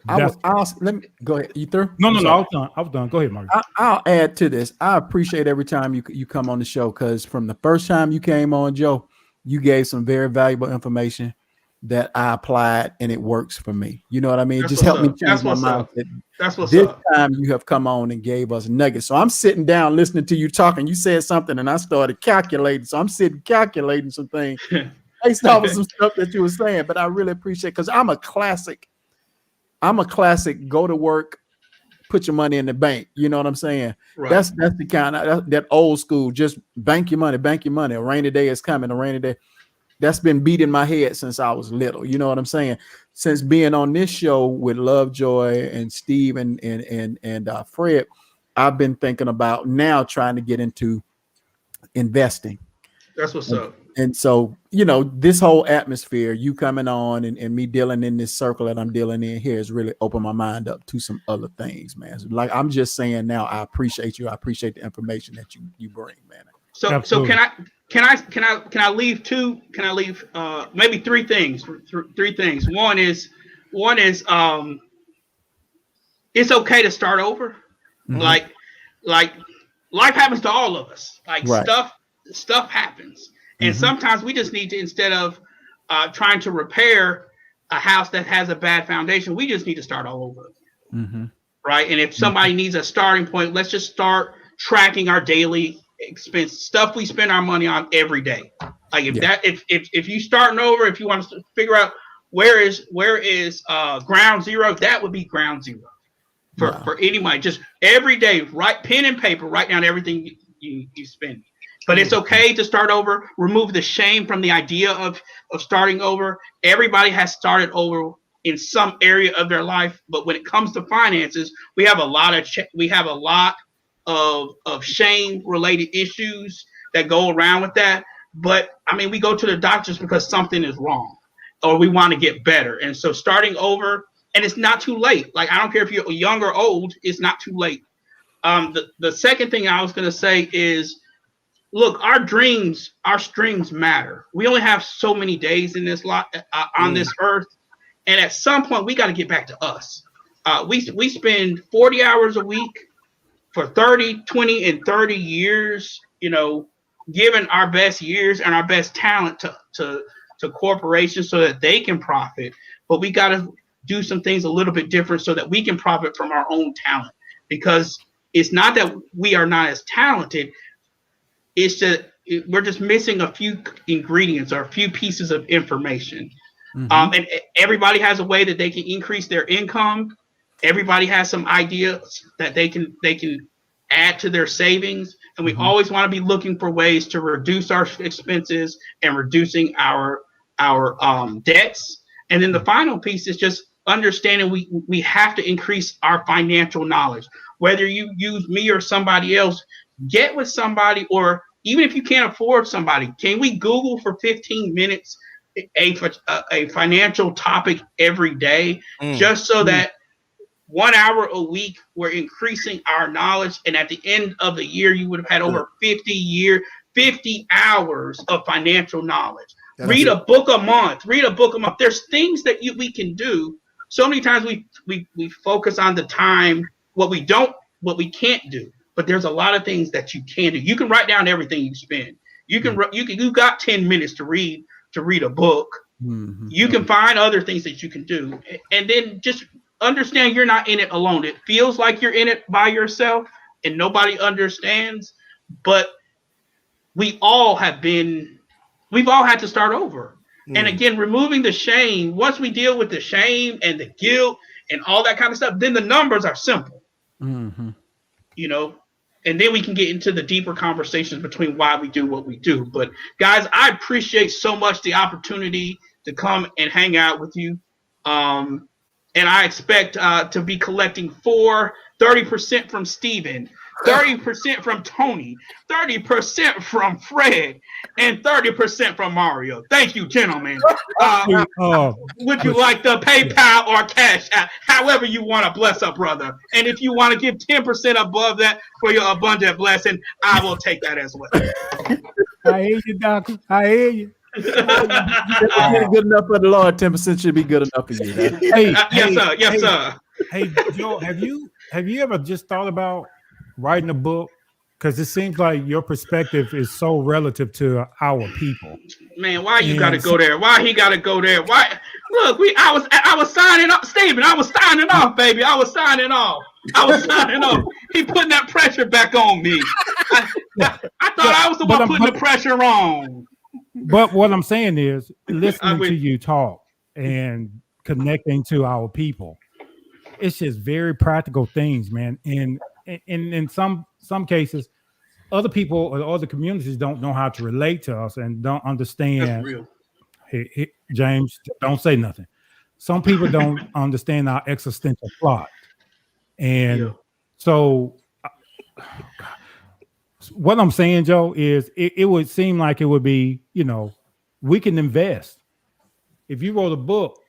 Let me go ahead. You through? No, I was done. Go ahead, Mark. I'll add to this. I appreciate every time you come on the show because from the first time you came on, Joe, you gave some very valuable information. that I applied and it works for me. You know what I mean? It That's just what's helped me up. change That's my what's up. mindset. That's what's This up. time you have come on and gave us nuggets. So I'm sitting down listening to you talking. You said something and I started calculating. So I'm sitting calculating some things based off of some stuff that you were saying. But I really appreciate, because I'm a classic go to work, put your money in the bank. You know what I'm saying? Right. That's the kind of that old school, just bank your money. A rainy day is coming, a rainy day. That's been beating my head since I was little. You know what I'm saying? Since being on this show with Lovejoy and Steve and Fred, I've been thinking about now trying to get into investing. That's what's up. And so, you know, this whole atmosphere, you coming on and me dealing in this circle that I'm dealing in here has really opened my mind up to some other things, man. So like I'm just saying now, I appreciate you. I appreciate the information that you bring, man. So Absolutely. can I leave two? Can I leave maybe three things? Three things. One is it's okay to start over. Mhm. Like life happens to all of us. Like Right. stuff happens, and Mhm. sometimes we just need to, instead of trying to repair a house that has a bad foundation, we just need to start all over. Mhm. Right. And if somebody needs a starting point, let's just start tracking our daily expense stuff we spend our money on every day. Like if you starting over, if you want to figure out where is ground zero, that would be ground zero for anybody. Just every day, write pen and paper, write down everything you spend. But it's okay to start over. Remove the shame from the idea of starting over. Everybody has started over in some area of their life, but when it comes to finances, we have a lot of shame related issues that go around with that. But I mean, we go to the doctors because something is wrong or we want to get better. And so starting over, and it's not too late. Like, I don't care if you're young or old, it's not too late. The second thing I was going to say is, look, our dreams matter. We only have so many days in this on this earth. And at some point, we got to get back to us. We spend 40 hours a week for 30, 20, and 30 years, you know, giving our best years and our best talent to corporations so that they can profit. But we got to do some things a little bit different so that we can profit from our own talent. Because it's not that we are not as talented. It's that we're just missing a few ingredients or a few pieces of information. Mhm. And everybody has a way that they can increase their income. Everybody has some ideas that they can add to their savings, and we always want to be looking for ways to reduce our expenses and reducing our debts. And then the final piece is just understanding we have to increase our financial knowledge. Whether you use me or somebody else, get with somebody, or even if you can't afford somebody, can we Google for 15 minutes a financial topic every day, just so that 1 hour a week we're increasing our knowledge, and at the end of the year you would have had over 50 hours of financial knowledge. Read a book a month. There's things that we can do. So many times we focus on the time what we can't do, but there's a lot of things that you can do. You can write down everything you spend. You got 10 minutes to read a book. Mhm. You can find other things that you can do, and then just understand you're not in it alone. It feels like you're in it by yourself and nobody understands, but we've all had to start over. And again, removing the shame, once we deal with the shame and the guilt and all that kind of stuff, then the numbers are simple. Mhm. You know, and then we can get into the deeper conversations between why we do what we do. But guys, I appreciate so much the opportunity to come and hang out with you. And I expect to be collecting 30% from Steven, 30% from Tony, 30% from Fred, and 30% from Mario. Thank you, gentlemen. Would you like the PayPal or Cash App? However you want to bless a brother. And if you want to give 10% above that for your abundant blessing, I will take that as well. I hear you, Doctor. I hear you. Good enough for the Lord. 10% should be good enough for you. Yes, sir. Hey, Joe, have you ever just thought about writing a book because it seems like your perspective is so relative to our people. Man, why you got to And go there? Why he got to go there? Why? Look, I was signing up, Steven. I was signing off, baby. I was signing off. I was signing off. He putting that pressure back on me. I thought I was the one putting the pressure on. But what I'm saying is, listening would- to you talk and connecting to our people, it's just very practical things, man. And in some cases, other people or other communities don't know how to relate to us and don't That's understand. real. Hey, James, don't say nothing. Some people don't understand our existential plot, and Yeah. so what I'm saying, Joe, is it would seem like it would be, we can invest. If you wrote a book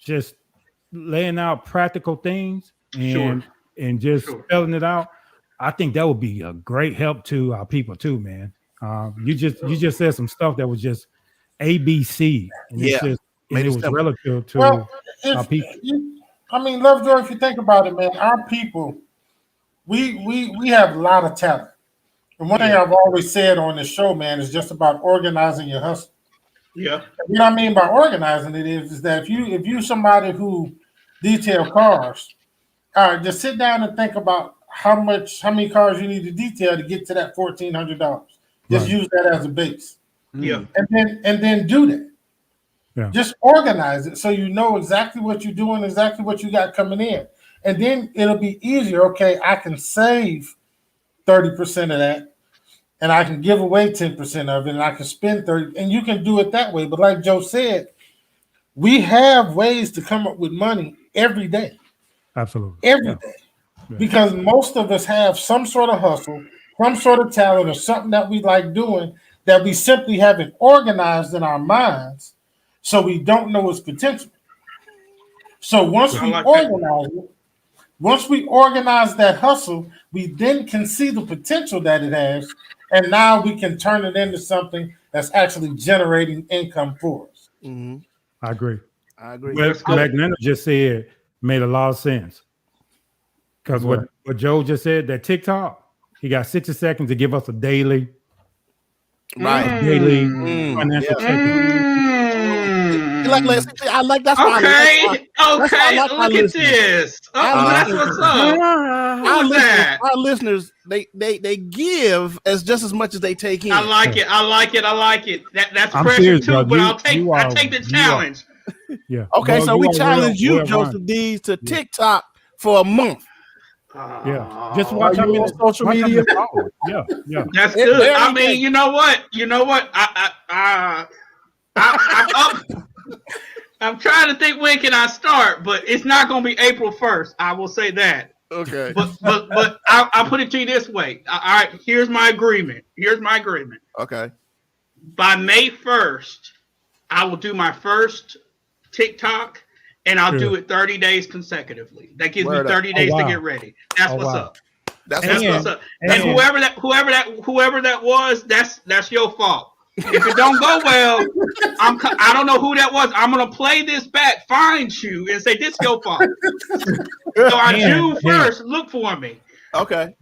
just laying out practical things and Sure. just Sure. spelling it out, I think that would be a great help to our people too, man. You just said some stuff that was just ABC, and Yeah. it's just and Made it it was simple. relative to Well, our people. Lovejoy, if you think about it, man, our people, we have a lot of talent. And one thing I've always said on this show, man, is just about organizing your hustle. Yeah. You know what I mean by organizing it is that if you somebody who detail cars, all right, just sit down and think about how many cars you need to detail to get to that $1,400. Just Right. use that as a base, Yeah. and then do that. Yeah. Just organize it so you know exactly what you're doing, exactly what you got coming in, and then it'll be easier. Okay, I can save 30% of that. And I can give away 10% of it, and I can spend 30, and you can do it that way. But like Joe said, we have ways to come up with money every day, Absolutely. every day, because most of us have some sort of hustle, some sort of talent, or something that we like doing that we simply haven't organized in our minds, so we don't know its potential. So once I we like that. organize it, once we organize that hustle, we then can see the potential that it has, and now we can turn it into something that's actually generating income for us. Mm-hmm. I agree. I agree. What Magdalena just said made a lot of sense. Because what Joe just said, that TikTok, he got 60 seconds to give us a daily Right. financial Yeah. check-in. I like that's why Okay. that's why I like our Look at listeners. this. Our That's listeners- what's up. Who was that? Our listeners, they give as just as much as they take in. I like it. I like it. I like it. That's I'm pressure serious, too, bro. but I You take the are- challenge. Yeah. Okay, Bro, so we are challenge you, well Joseph run. D's, to TikTok for a month. Yeah. Just watch Are how you many on social watch how media? many followers. Yeah. Yeah. That's It good. barely I mean, takes- you know what? I'm up. I'm trying to think when can I start, but it's not going to be April 1st. I will say that. Okay. But I'll put it to you this way. All right, here's my agreement. Okay. By May 1st, I will do my first TikTok, and I'll do it 30 days consecutively. That gives Word me up. 30 days wow. to get ready. That's what's wow. up. That's That's what's what's up. up. And whoever that was, that's your fault. If it don't go well, I don't know who that was. I'm gonna play this back, find you, and say this your fault. So on June 1st, look for me. Okay.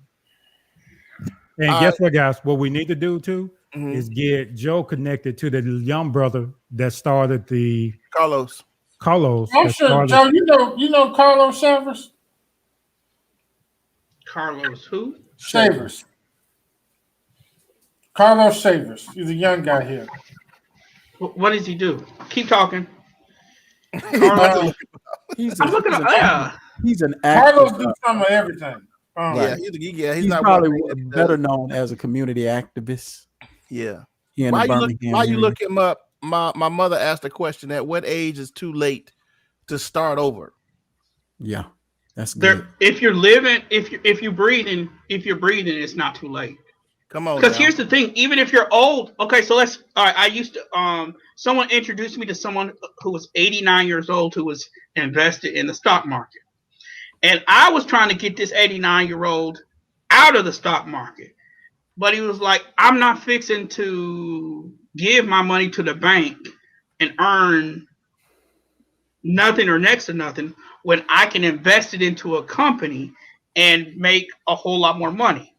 And guess what, guys? What we need to do too Mhm. is get Joe connected to the young brother that started the Carlos. Carlos. I'm that sure, started- Joe. You know Carlos Shavers. Carlos, who? Shavers. Carlos Shavers. He's a young guy here. What does he do? Keep talking. Carlos, He's I'm looking up. Yeah. He's an actor. Carlos do some of everything. Yeah, he's He's not probably one thing that he better does. known as a community activist Yeah. here in While the you Birmingham while you area. look him up, my mother asked a question: at what age is too late to start over? Yeah, that's good. There, if you're living, if you're breathing, it's not too late. Come on. Because now. here's the thing: even if you're old, okay. So let's. All right, I used to. Someone introduced me to someone who was 89 years old who was invested in the stock market, and I was trying to get this 89-year-old out of the stock market, but he was like, "I'm not fixing to give my money to the bank and earn nothing or next to nothing when I can invest it into a company and make a whole lot more money."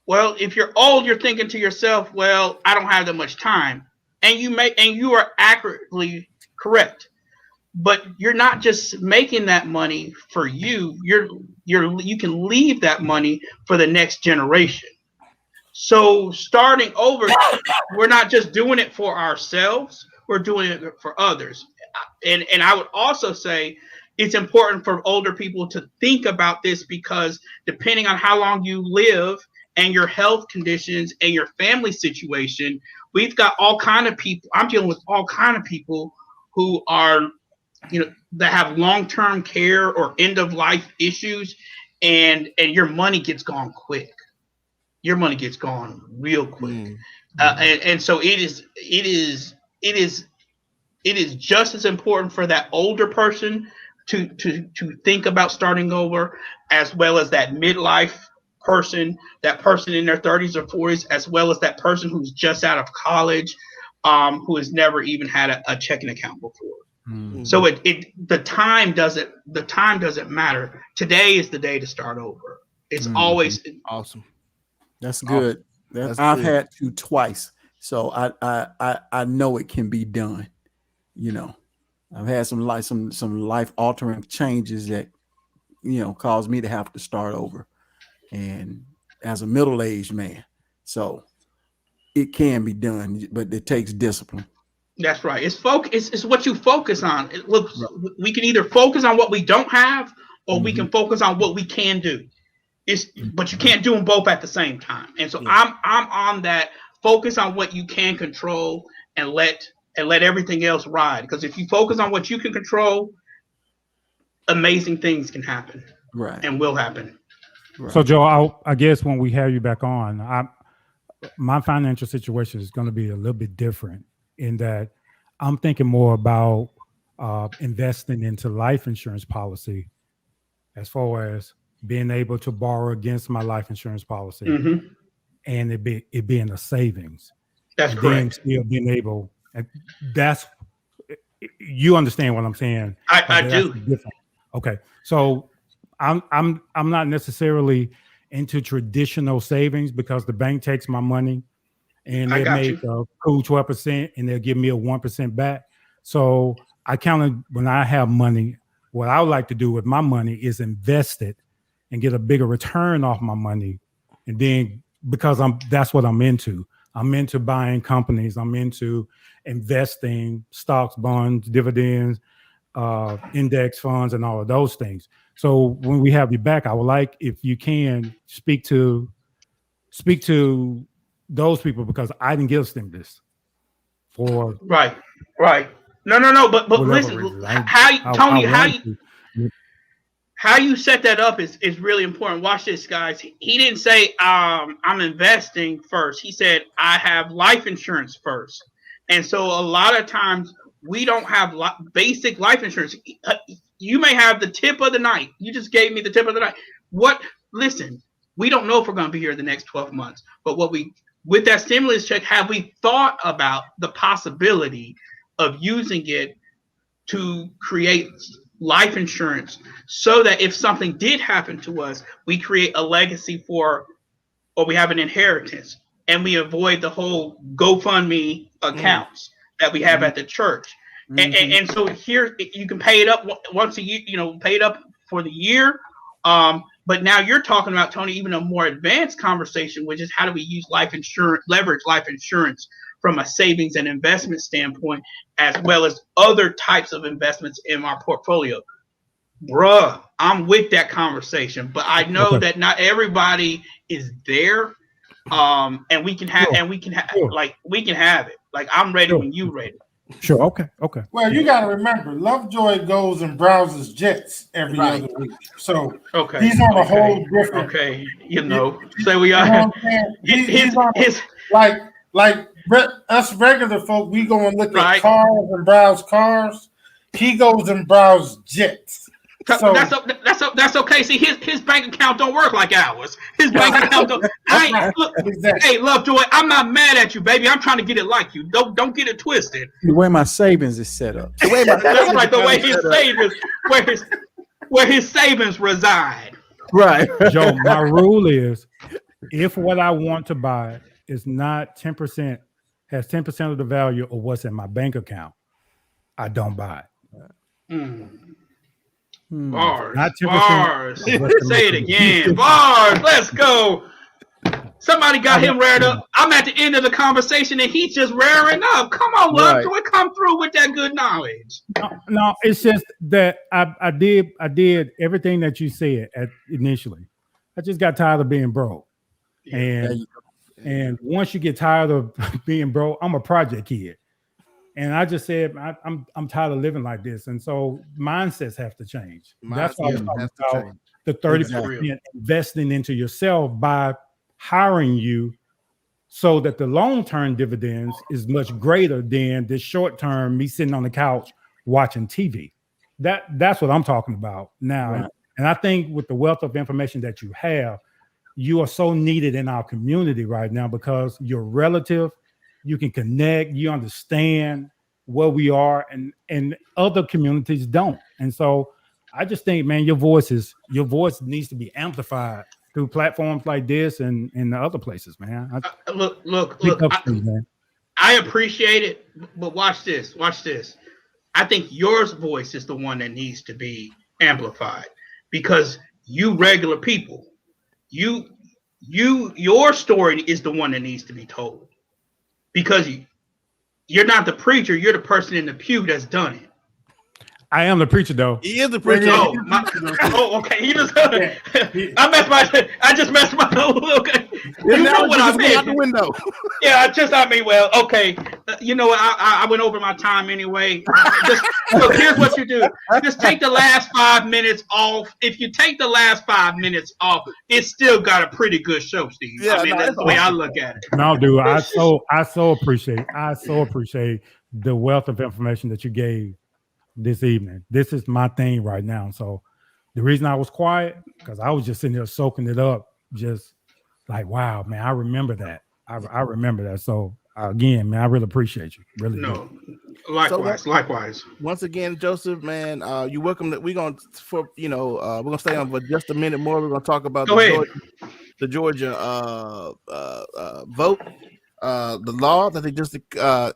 Well, if you're old, you're thinking to yourself, well, I don't have that much time. And you are accurately correct. But you're not just making that money for you. You can leave that money for the next generation. So starting over, we're not just doing it for ourselves, we're doing it for others. And I would also say it's important for older people to think about this, because depending on how long you live and your health conditions and your family situation, we've got all kind of people. I'm dealing with all kind of people who are, that have long-term care or end-of-life issues, and your money gets gone quick. Your money gets gone real quick. And so it is just as important for that older person to think about starting over, as well as that midlife person, that person in their 30s or 40s, as well as that person who's just out of college, who has never even had a checking account before. So the time doesn't matter. Today is the day to start over. It's always awesome. That's good. That's I've good. had to twice, so I know it can be done. I've had some life altering changes that caused me to have to start over, and as a middle aged man, so it can be done, but it takes discipline. That's right. It's what you focus on. Look, we can either focus on what we don't have, or we can focus on what we can do. But you can't do them both at the same time. And so I'm on that. Focus on what you can control, and let everything else ride. Because if you focus on what you can control, amazing things can happen, right? And will happen. Right. So Joe, I guess when we have you back on, my financial situation is going to be a little bit different, in that I'm thinking more about investing into life insurance policy, as far as being able to borrow against my life insurance policy, and it being a savings. That's and correct. Then still being able, and you understand what I'm saying? I do. Different. Okay, so I'm not necessarily into traditional savings, because the bank takes my money and they make a cool 12%, and they'll give me a 1% back. So when I have money, what I would like to do with my money is invest it and get a bigger return off my money. And then, because that's what I'm into. I'm into buying companies. I'm into investing, stocks, bonds, dividends, index funds, and all of those things. So when we have you back, I would like, if you can, speak to those people, because I didn't give them this for right. No. But listen, how you set that up is really important. Watch this, guys. He didn't say I'm investing first. He said I have life insurance first. And so a lot of times we don't have basic life insurance. You may have the tip of the night. You just gave me the tip of the night. Listen, we don't know if we're going to be here the next 12 months. But with that stimulus check, have we thought about the possibility of using it to create life insurance, so that if something did happen to us, we create a legacy or we have an inheritance, and we avoid the whole GoFundMe accounts that we have at the church. And so here you can pay it up once a year, pay it up for the year. But now you're talking about, Tony, even a more advanced conversation, which is how do we use leverage life insurance from a savings and investment standpoint, as well as other types of investments in our portfolio. Bruh, I'm with that conversation, but I know that not everybody is there. And we can have it. Like, I'm ready when you ready. Sure. Okay. Well, you got to remember, Lovejoy goes and browses jets every other week, so he's on a whole different. Okay, say we are. He's on like us regular folk. We go and look at cars and browse cars. He goes and browse jets. So that's okay. See, his bank account don't work like ours. His bank account don't. Hey, Lovejoy, I'm not mad at you, baby. I'm trying to get it like you. Don't get it twisted. The way my savings is set up. That's right. The way his savings, where his savings reside. Right, Joe. My rule is, if what I want to buy is not 10%, has 10% of the value of what's in my bank account, I don't buy it. Mm. Hmm. Bars. Not 10% Bars. of what's in my Say it bank again. account. Bars. Let's go. Somebody got him reared Yeah. up. I'm at the end of the conversation and he's just rearing up. Come on, Right. Lovejoy, come through with that good knowledge. No, it's just that I did everything that you said initially. I just got tired of being broke. Yeah. There And you and once you get tired of being broke, I'm a project kid. And I just said I'm tired of living like this. And so mindsets have to change. That's why I was Mindset talking has to about change. the 30% Exactly. investing into yourself by hiring you so that the long-term dividends is much greater than the short-term me sitting on the couch watching TV. That's what I'm talking about now. Right. And I think with the wealth of information that you have, you are so needed in our community right now because you're relative, you can connect, you understand where we are, and other communities don't. And so I just think, man, your voice needs to be amplified through platforms like this and the other places, man. Look. Big ups to you, man. I appreciate it, but watch this. Watch this. I think your voice is the one that needs to be amplified because you regular people, your story is the one that needs to be told because you're not the preacher, you're the person in the pew that's done it. I am the preacher, though. He is the Well, preacher. yeah, Okay. You just, Yeah. I just messed my. Okay, you know what I Just went out the meant. window. Yeah, well, okay. You know what? I went over my time anyway. Just look. Here's what you do. Just take the last 5 minutes off. If you take the last 5 minutes off, it's still got a pretty good show, Steve. Yeah, I mean, no, that's it's the way I awesome. look at it. No, dude, I so appreciate the wealth of information that you gave this evening. This is my thing right now. So the reason I was quiet, because I was just sitting there soaking it up, just like, wow, man, I remember that. I remember that. So again, man, I really appreciate you. Really do. No, likewise. Once again, Joseph, man, you're welcome. We're gonna we're gonna stay on for just a minute more. We're gonna talk about Go ahead. the Georgia vote, the law that they just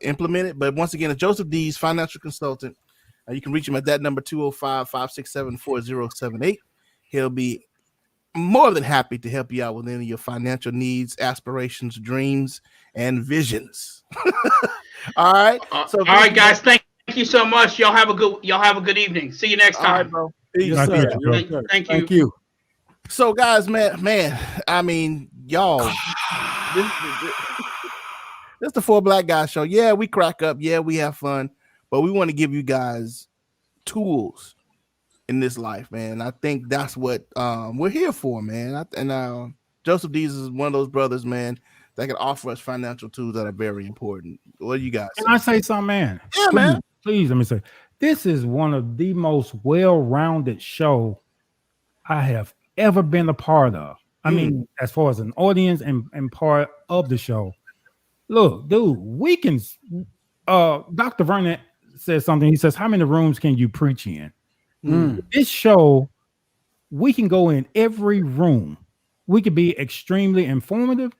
implemented. But once again, it's Joseph Dees, financial consultant. You can reach him at that number 205-567-4078. He'll be more than happy to help you out with any of your financial needs, aspirations, dreams, and visions. All right. So all right, guys. Thank you so much. Y'all have a good evening. See you next time. All right, bro. Yes, Nice to sir. meet you, bro. Yes, sir. Thank Thank you. So, guys, man, I mean, y'all, this is the Four Black Guys show. Yeah, we crack up. Yeah, we have fun, but we want to give you guys tools in this life, man. I think that's what we're here for, man. And Joseph Dees is one of those brothers, man, that can offer us financial tools that are very important. What do you guys Can I say something, man? Yeah, man. Please let me say, this is one of the most well-rounded show I have ever been a part of. I mean, as far as an audience and part of the show. Look, dude, we can. Dr. Vernon says something. He says, "How many rooms can you preach in?" This show, we can go in every room. We could be extremely informative.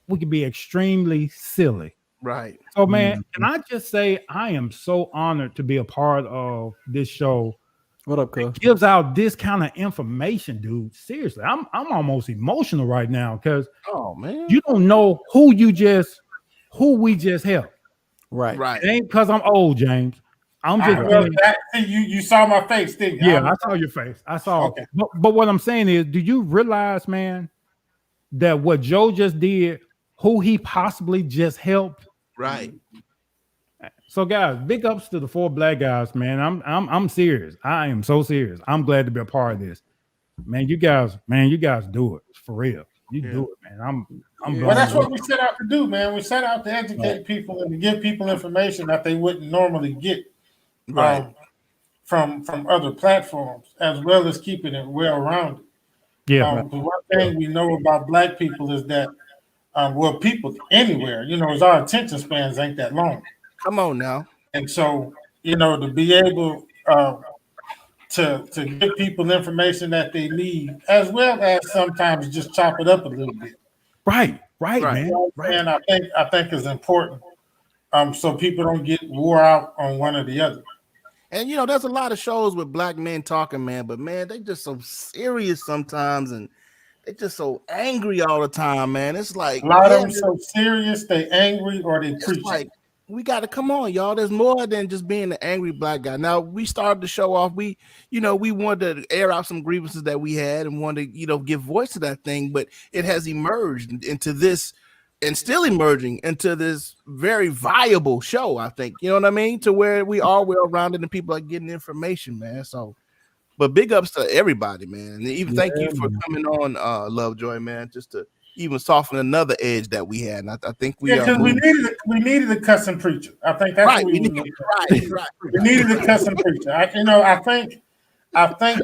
We could be extremely silly. Right. So, man, can I just say I am so honored to be a part of this show. What up, cuz? Gives out this kind of information, dude. Seriously, I'm almost emotional right now because you don't know who we just helped. Right. It ain't because I'm old, James. I'm just you saw my face, didn't you? Yeah, I saw your face. I saw Okay. it. But what I'm saying is, do you realize, man, that what Joe just did, who he possibly just helped? Right. So, guys, big ups to the Four Black Guys, man. I'm serious. I am so serious. I'm glad to be a part of this. Man, you guys do it for real. You do it, man. I'm Well, that's what we set out to do, man. We set out to educate people and to give people information that they wouldn't normally get from other platforms, as well as keeping it well-rounded. Yeah. The one thing we know about Black people is that, people anywhere, is our attention spans ain't that long. Come on now. And so, to be able to give people information that they need, as well as sometimes just chop it up a little bit. Right, Right. man. You know what Right. I'm saying? I think is important. So people don't get wore out on one or the other. And you know, there's a lot of shows with black men talking, man, but man, they just so serious sometimes, and they just so angry all the time, man. It's like, A lot of yeah, them so serious, they angry or they it's preaching. like we got to come on, y'all. There's more than just being an angry black guy. Now we started the show off. We wanted to air out some grievances that we had and wanted to, give voice to that thing, but it has emerged into this and still emerging into this very viable show. I think, you know what I mean? To where we are well rounded and people are getting information, man. So, but big ups to everybody, man. And even thank you for coming on, Lovejoy, man, just to even soften another edge that we had. And I think we Yeah, are because we needed a cussing preacher. I think that's right. what We we need, needed. right. We needed a cussing preacher. I think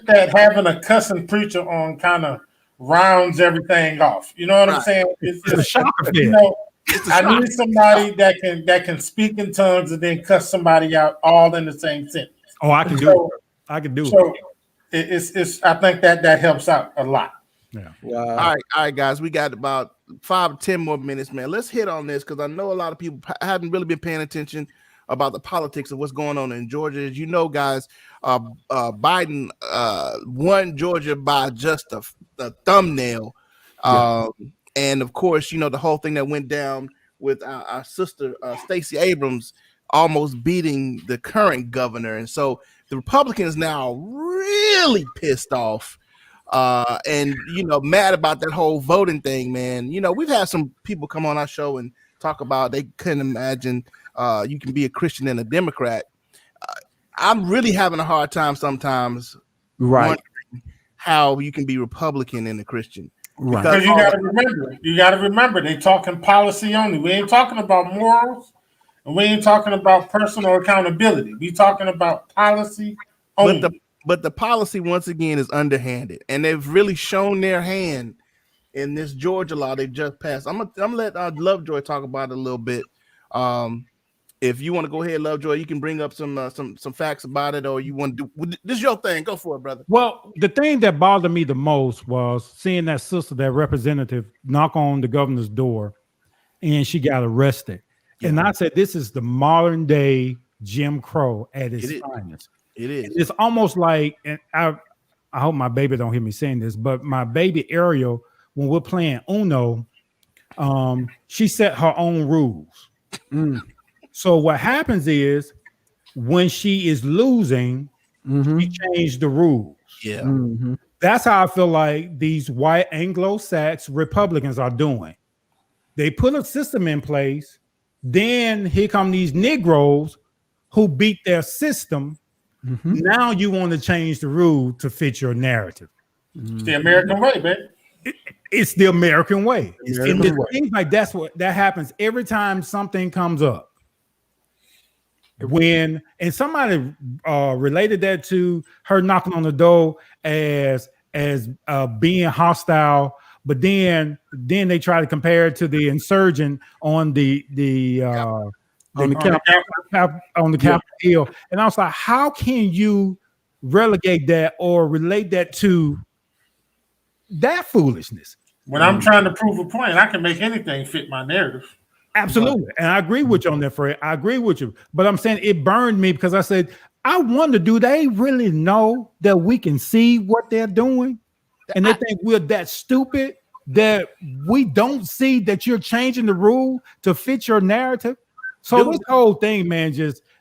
that having a cussing preacher on kind of rounds everything off. You know what I'm Right. saying? It's a shock effect. It's a I shock. need somebody that can speak in tongues and then cuss somebody out all in the same sentence. Oh, I can do it. I can do it. So it's I think that helps out a lot. Yeah. Wow. All right, guys. We got about 5 or 10 more minutes, man. Let's hit on this because I know a lot of people haven't really been paying attention about the politics of what's going on in Georgia. As you know, guys, Biden won Georgia by just a thumbnail. And of course, the whole thing that went down with our sister Stacey Abrams almost beating the current governor. And so the Republicans now really pissed off and mad about that whole voting thing, man. We've had some people come on our show and talk about they couldn't imagine you can be a Christian and a Democrat. I'm really having a hard time sometimes Right. how you can be Republican and a Christian. Right. Because you got to remember, they talking policy only. We ain't talking about morals, and we ain't talking about personal accountability. We talking about policy only. But the policy once again is underhanded, and they've really shown their hand in this Georgia law they just passed. I'm gonna let Lovejoy talk about it a little bit. If you want to go ahead, Lovejoy, you can bring up some facts about it, or you want to do this is your thing. Go for it, brother. Well, the thing that bothered me the most was seeing that sister, that representative, knock on the governor's door, and she got arrested. Yeah. And I said, this is the modern day Jim Crow at its finest. It is. It's almost like, and I hope my baby don't hear me saying this, but my baby Ariel, when we're playing Uno, she set her own rules. So what happens is when she is losing, she changed the rules. Yeah. That's how I feel like these white Anglo-Saxon Republicans are doing. They put a system in place. Then here come these Negroes who beat their system. Now you want to change the rule to fit your narrative. It's the American way, baby. It's the American way. American It way. seems like that happens every time something comes up. And somebody related that to her knocking on the door as being hostile, but then they try to compare it to the insurgent on the Capitol Hill, and I was like, how can you relegate that or relate that to that foolishness? When I'm trying to prove a point, I can make anything fit my narrative. Absolutely. And I agree with you on that, Fred. I agree with you. But I'm saying it burned me because I said, I wonder, do they really know that we can see what they're doing? And they think we're that stupid that we don't see that you're changing the rule to fit your narrative. So this whole thing, man,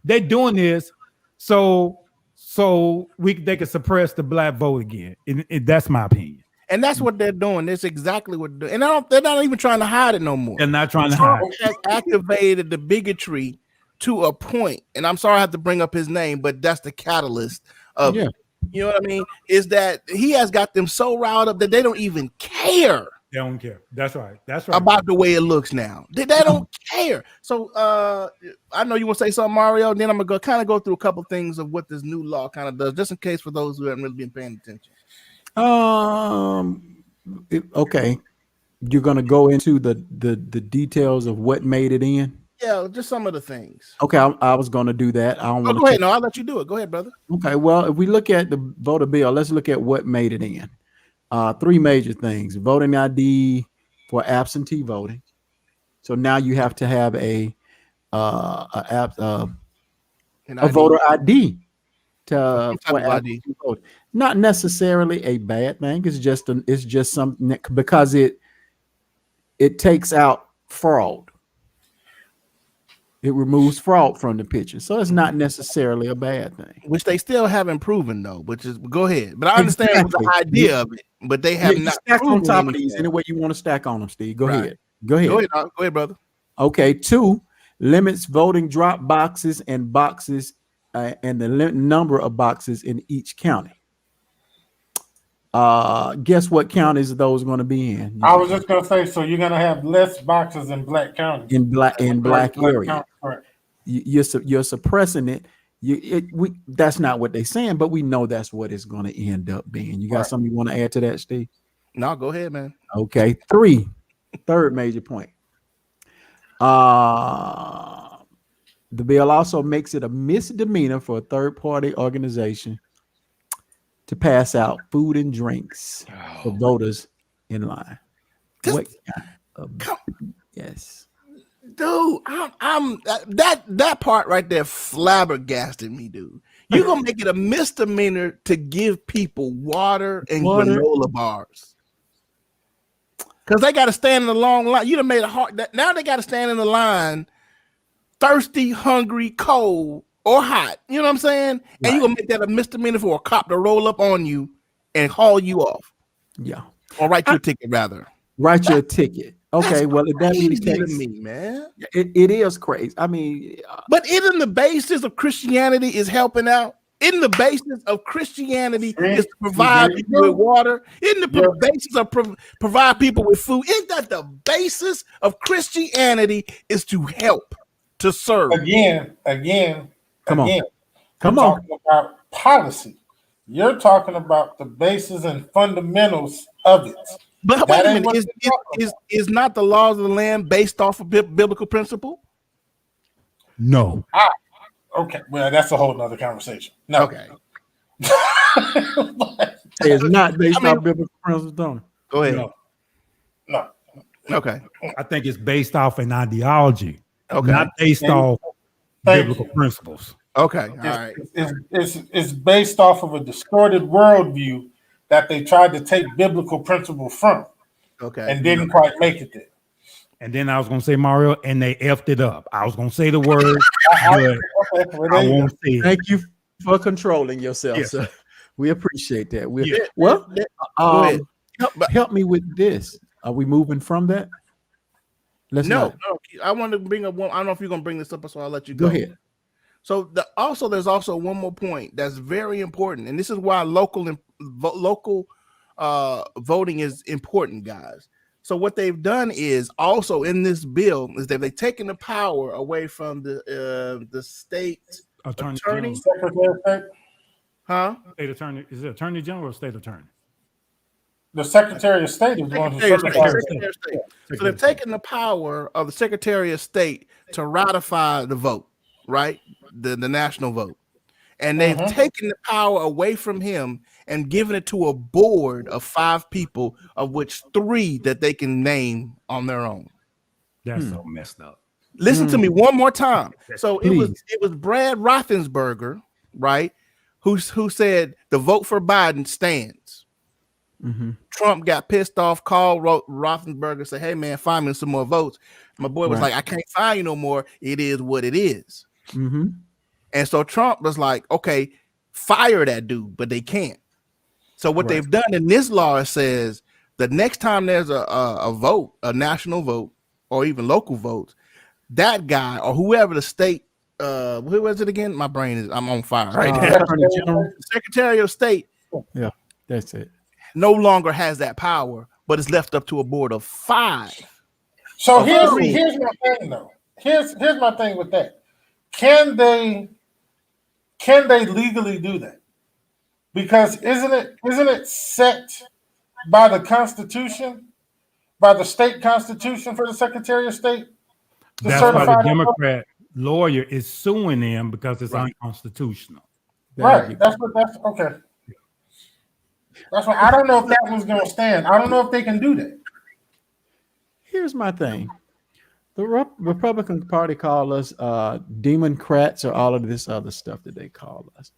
they're doing this so they can suppress the black vote again. And that's my opinion. And that's what they're doing. That's exactly what they're doing. And they're not even trying to hide it no more. They're not trying to hide it. Has activated the bigotry to a point. And I'm sorry I have to bring up his name, but that's the catalyst of it. You know what I mean? Is that he has got them so riled up that they don't even care. They don't care. That's right. That's right. About the way it looks now. They don't care. So I know you want to say something, Mario. Then I'm gonna go through a couple things of what this new law kind of does, just in case for those who haven't really been paying attention. Okay. You're gonna go into the details of what made it in. Yeah, just some of the things. Okay, I was gonna do that. I don't want to. Go ahead. No, I'll let you do it. Go ahead, brother. Okay. Well, if we look at the voter bill, let's look at what made it in. 3 major things: voting ID, for absentee voting. So now you have to have a And voter ID some type for of ID. absentee voting. Not necessarily a bad thing. It's just something because it takes out fraud. It removes fraud from the picture, so it's not necessarily a bad thing. Which they still haven't proven though. Which is go ahead, but I understand Exactly. the idea of it, but they have You not stack on proven top of anything. these any way you want to stack on them, Steve. Go Right. ahead. Go ahead. Go ahead, go ahead, brother. Okay. 2, limits voting drop boxes and boxes and the number of boxes in each county. Guess what counties are those going to be in? I was just gonna say, so you're gonna have less boxes in Black County. In black area. County, correct. You're suppressing it. That's not what they're saying, but we know that's what it's going to end up being. You got Right. something you want to add to that, Steve? No, go ahead, man. Okay. Third major point. The bill also makes it a misdemeanor for a third-party organization to pass out food and drinks for voters in line. Just- Yes. Dude, I'm that part right there flabbergasted me, dude. You're gonna make it a misdemeanor to give people water and granola bars. Because they got to stand in the long line. You done made it hard. Now they got to stand in the line, thirsty, hungry, cold, or hot. You know what I'm saying? Right. And you're going to make that a misdemeanor for a cop to roll up on you and haul you off. Yeah. Or write you a ticket, rather. Write your ticket. Okay, well, if that be the Crazy to case, me, man. it is crazy. I mean, But isn't the basis of Christianity is helping out? Isn't the basis of Christianity is to provide people with water? Isn't the basis of provide people with food? Isn't that the basis of Christianity is to help, to serve? Again. Come on. Talking about policy. You're talking about the basis and fundamentals of it. But wait a minute, is not the laws of the land based off of biblical principle? No. Okay, well, that's a whole nother conversation. No. Okay. it's not based on biblical principles, don't it? Go ahead. No. Okay. I think it's based off an ideology, Okay. not based off biblical principles. Okay. All right. It's based off of a distorted worldview that they tried to take biblical principle from. Okay. And didn't quite make it there. And then I was going to say, Mario, and they effed it up. I was going to say the word, but I won't say it. Thank you for controlling yourself, Yes. sir. We appreciate that. Yeah. Well, Go ahead. help me with this. Are we moving from that? No, I want to bring up one. I don't know if you're going to bring this up, so I'll let you Go ahead. So there's also one more point that's very important, and this is why local voting is important, guys. So what they've done is also in this bill is that they've taken the power away from the state attorney. Secretary of State? Huh? State attorney. Is it attorney general or state attorney? The Secretary of State is the one who Secretary of certifies. State. So they've taken the power of the Secretary of State to ratify the vote, right? The national vote. And they've taken the power away from him and given it to a board of 5 people, of which 3 that they can name on their own. That's so messed up. Listen to me one more time. So Please. it was Brad Roethlisberger, right? Who said the vote for Biden stands. Mm-hmm. Trump got pissed off, called Roethlisberger, said, "Hey man, find me some more votes." My boy was Right. like, "I can't find you no more. It is what it is." Mm-hmm. And so Trump was like, "Okay, fire that dude," but they can't. So what they've done in this law says the next time there's a vote, a national vote, or even local votes, that guy or whoever the state, who was it again? My brain is, I'm on fire right now. Attorney General. Secretary of State Yeah, that's it. no longer has that power, but it's left up to a board of 5. So here's Agreed. my thing though. Here's my thing with that. Can they legally do that? Because isn't it set by the Constitution, by the state constitution for the Secretary of State? to That's why certify the that Democrat lawyer is suing them because it's unconstitutional. Right. That's okay. That's why I don't know if that one's going to stand. I don't know if they can do that. here's my thing. The Republican Party call us Democrats or all of this other stuff that they call us.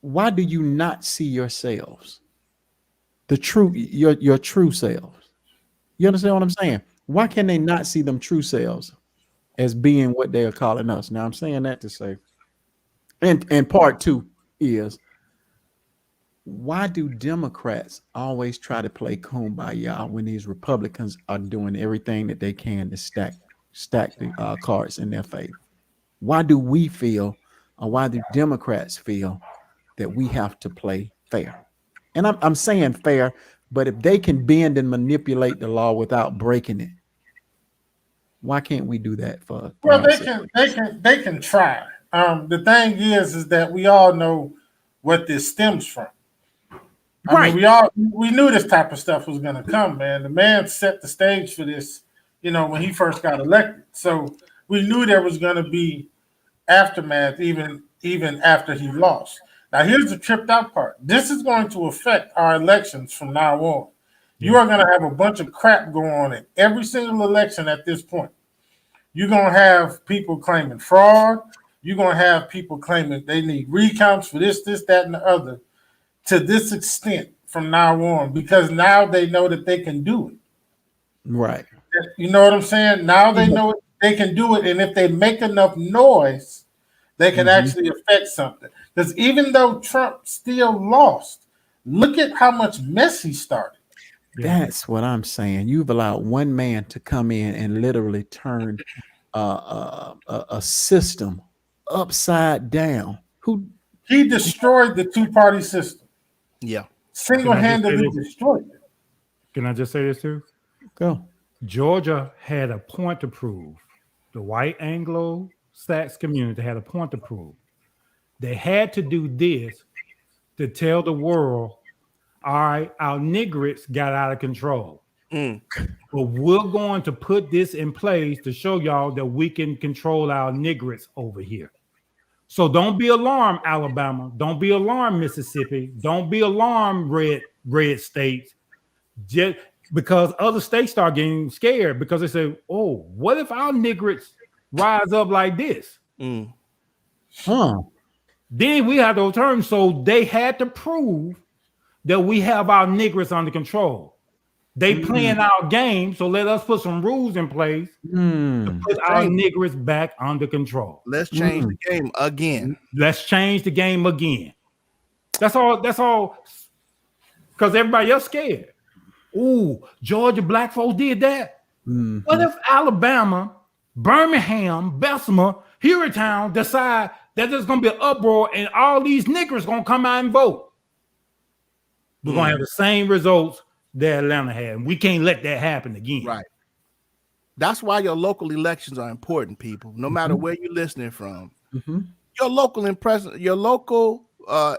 Why do you not see yourselves? The true, your true selves. You understand what I'm saying? Why can they not see them true selves as being what they are calling us? Now I'm saying that to say, and part two is, why do Democrats always try to play kumbaya when these Republicans are doing everything that they can to stack the cards in their favor? Why do we feel, or why do Democrats feel that we have to play fair? And I'm saying fair, but if they can bend and manipulate the law without breaking it, why can't we do that for? Well, they can try. The thing is that we all know what this stems from. I mean, we knew this type of stuff was going to come, man. The man set the stage for this, when he first got elected. So we knew there was going to be aftermath, even after he lost. Now, here's the tripped out part. This is going to affect our elections from now on. You are going to have a bunch of crap going on in every single election at this point. You're going to have people claiming fraud. You're going to have people claiming they need recounts for this, that, and the other, to this extent from now on, because now they know that they can do it. Right. You know what I'm saying? Now they know they can do it, and if they make enough noise, they can actually affect something. Because even though Trump still lost, look at how much mess he started. That's what I'm saying. You've allowed one man to come in and literally turn a system upside down. He destroyed the two-party system. Yeah. Single-handedly destroyed it. Can I just say this too? Go. Georgia had a point to prove. The white Anglo-Sax community had a point to prove. They had to do this to tell the world, all right, our niggers got out of control. But we're going to put this in place to show y'all that we can control our niggers over here. So don't be alarmed, Alabama. Don't be alarmed, Mississippi. Don't be alarmed, red states. Just because other states start getting scared because they say, oh, what if our niggers rise up like this? Huh. Then we have to turn. So they had to prove that we have our niggers under control. They playing our game, so let us put some rules in place to put our niggers back under control. Let's change the game again. Let's change the game again. That's all. That's all. Because everybody else scared. Ooh, Georgia black folks did that. What if Alabama, Birmingham, Bessemer, Hueytown decide that there's going to be an uproar and all these niggers going to come out and vote? We're going to have the same results that Atlanta had. And we can't let that happen again. Right. That's why your local elections are important, people. No matter where you're listening from, your local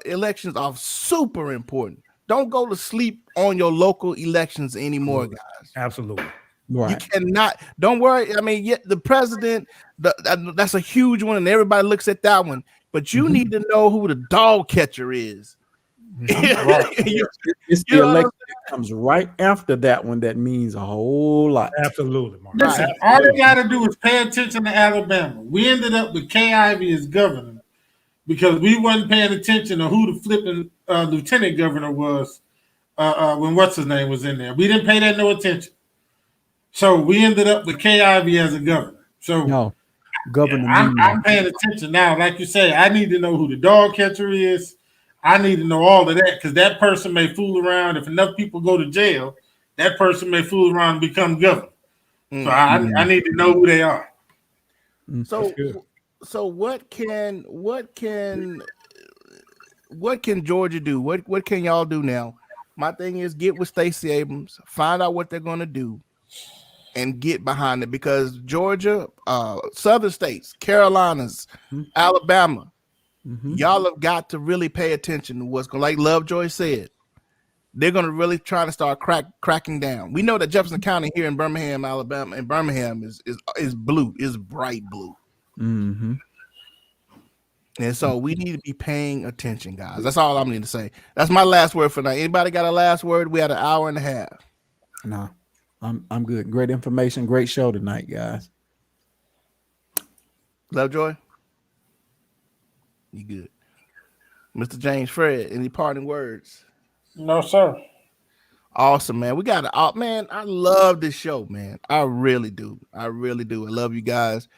elections are super important. Don't go to sleep on your local elections anymore, guys. Absolutely. Right. You cannot. Don't worry. I mean, the president, that's a huge one, and everybody looks at that one. But you need to know who the dog catcher is. It's the election that comes right after that one that means a whole lot. Absolutely, Mark. Listen, all they got to do is pay attention to Alabama. We ended up with Kay Ivey as governor because we wasn't paying attention to who the flipping lieutenant governor was when what's his name was in there. We didn't pay that no attention. So we ended up with Kay Ivey as a governor. So no, Governor. I'm paying attention now. Like you say, I need to know who the dog catcher is. I need to know all of that because that person may fool around. If enough people go to jail, that person may fool around and become governor. So I need to know who they are. So what can Georgia do? What can y'all do now? My thing is get with Stacey Abrams, find out what they're going to do, and get behind it because Georgia, southern states, Carolinas, Alabama. Y'all have got to really pay attention to what's going. Like Lovejoy said, they're going to really try to start cracking down. We know that Jefferson County here in Birmingham, Alabama, and Birmingham is blue, is bright blue. And so we need to be paying attention, guys. That's all I'm going to say. That's my last word for now. Anybody got a last word? We had an hour and a half. No. I'm good. Great information. Great show tonight, guys. Lovejoy, you good? Mr. James Fred, any parting words? No, sir. Awesome, man. We got it. Man, I love this show, man. I really do. I really do. I love you guys.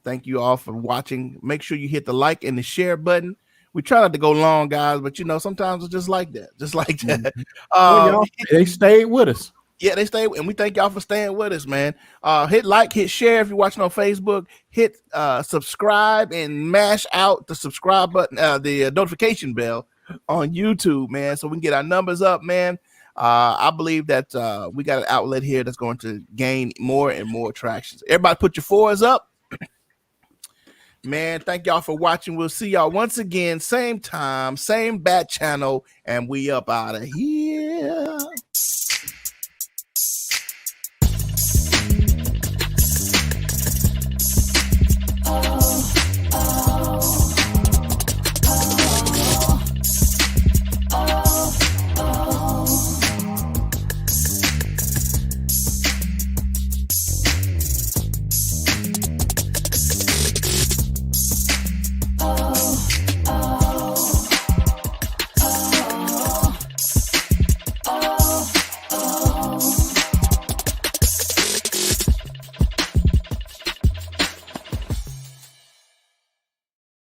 Thank you all for watching. Make sure you hit the like and the share button. We try not to go long, guys, but sometimes it's just like that. Just like that. Well, y'all, they stayed with us. Yeah, they stay, and we thank y'all for staying with us, man. Hit like, hit share if you're watching on Facebook. Hit subscribe and mash out the subscribe button, the notification bell on YouTube, man, so we can get our numbers up, man. I believe that we got an outlet here that's going to gain more and more traction. Everybody put your fours up. Man, thank y'all for watching. We'll see y'all once again, same time, same bat channel, and we up out of here.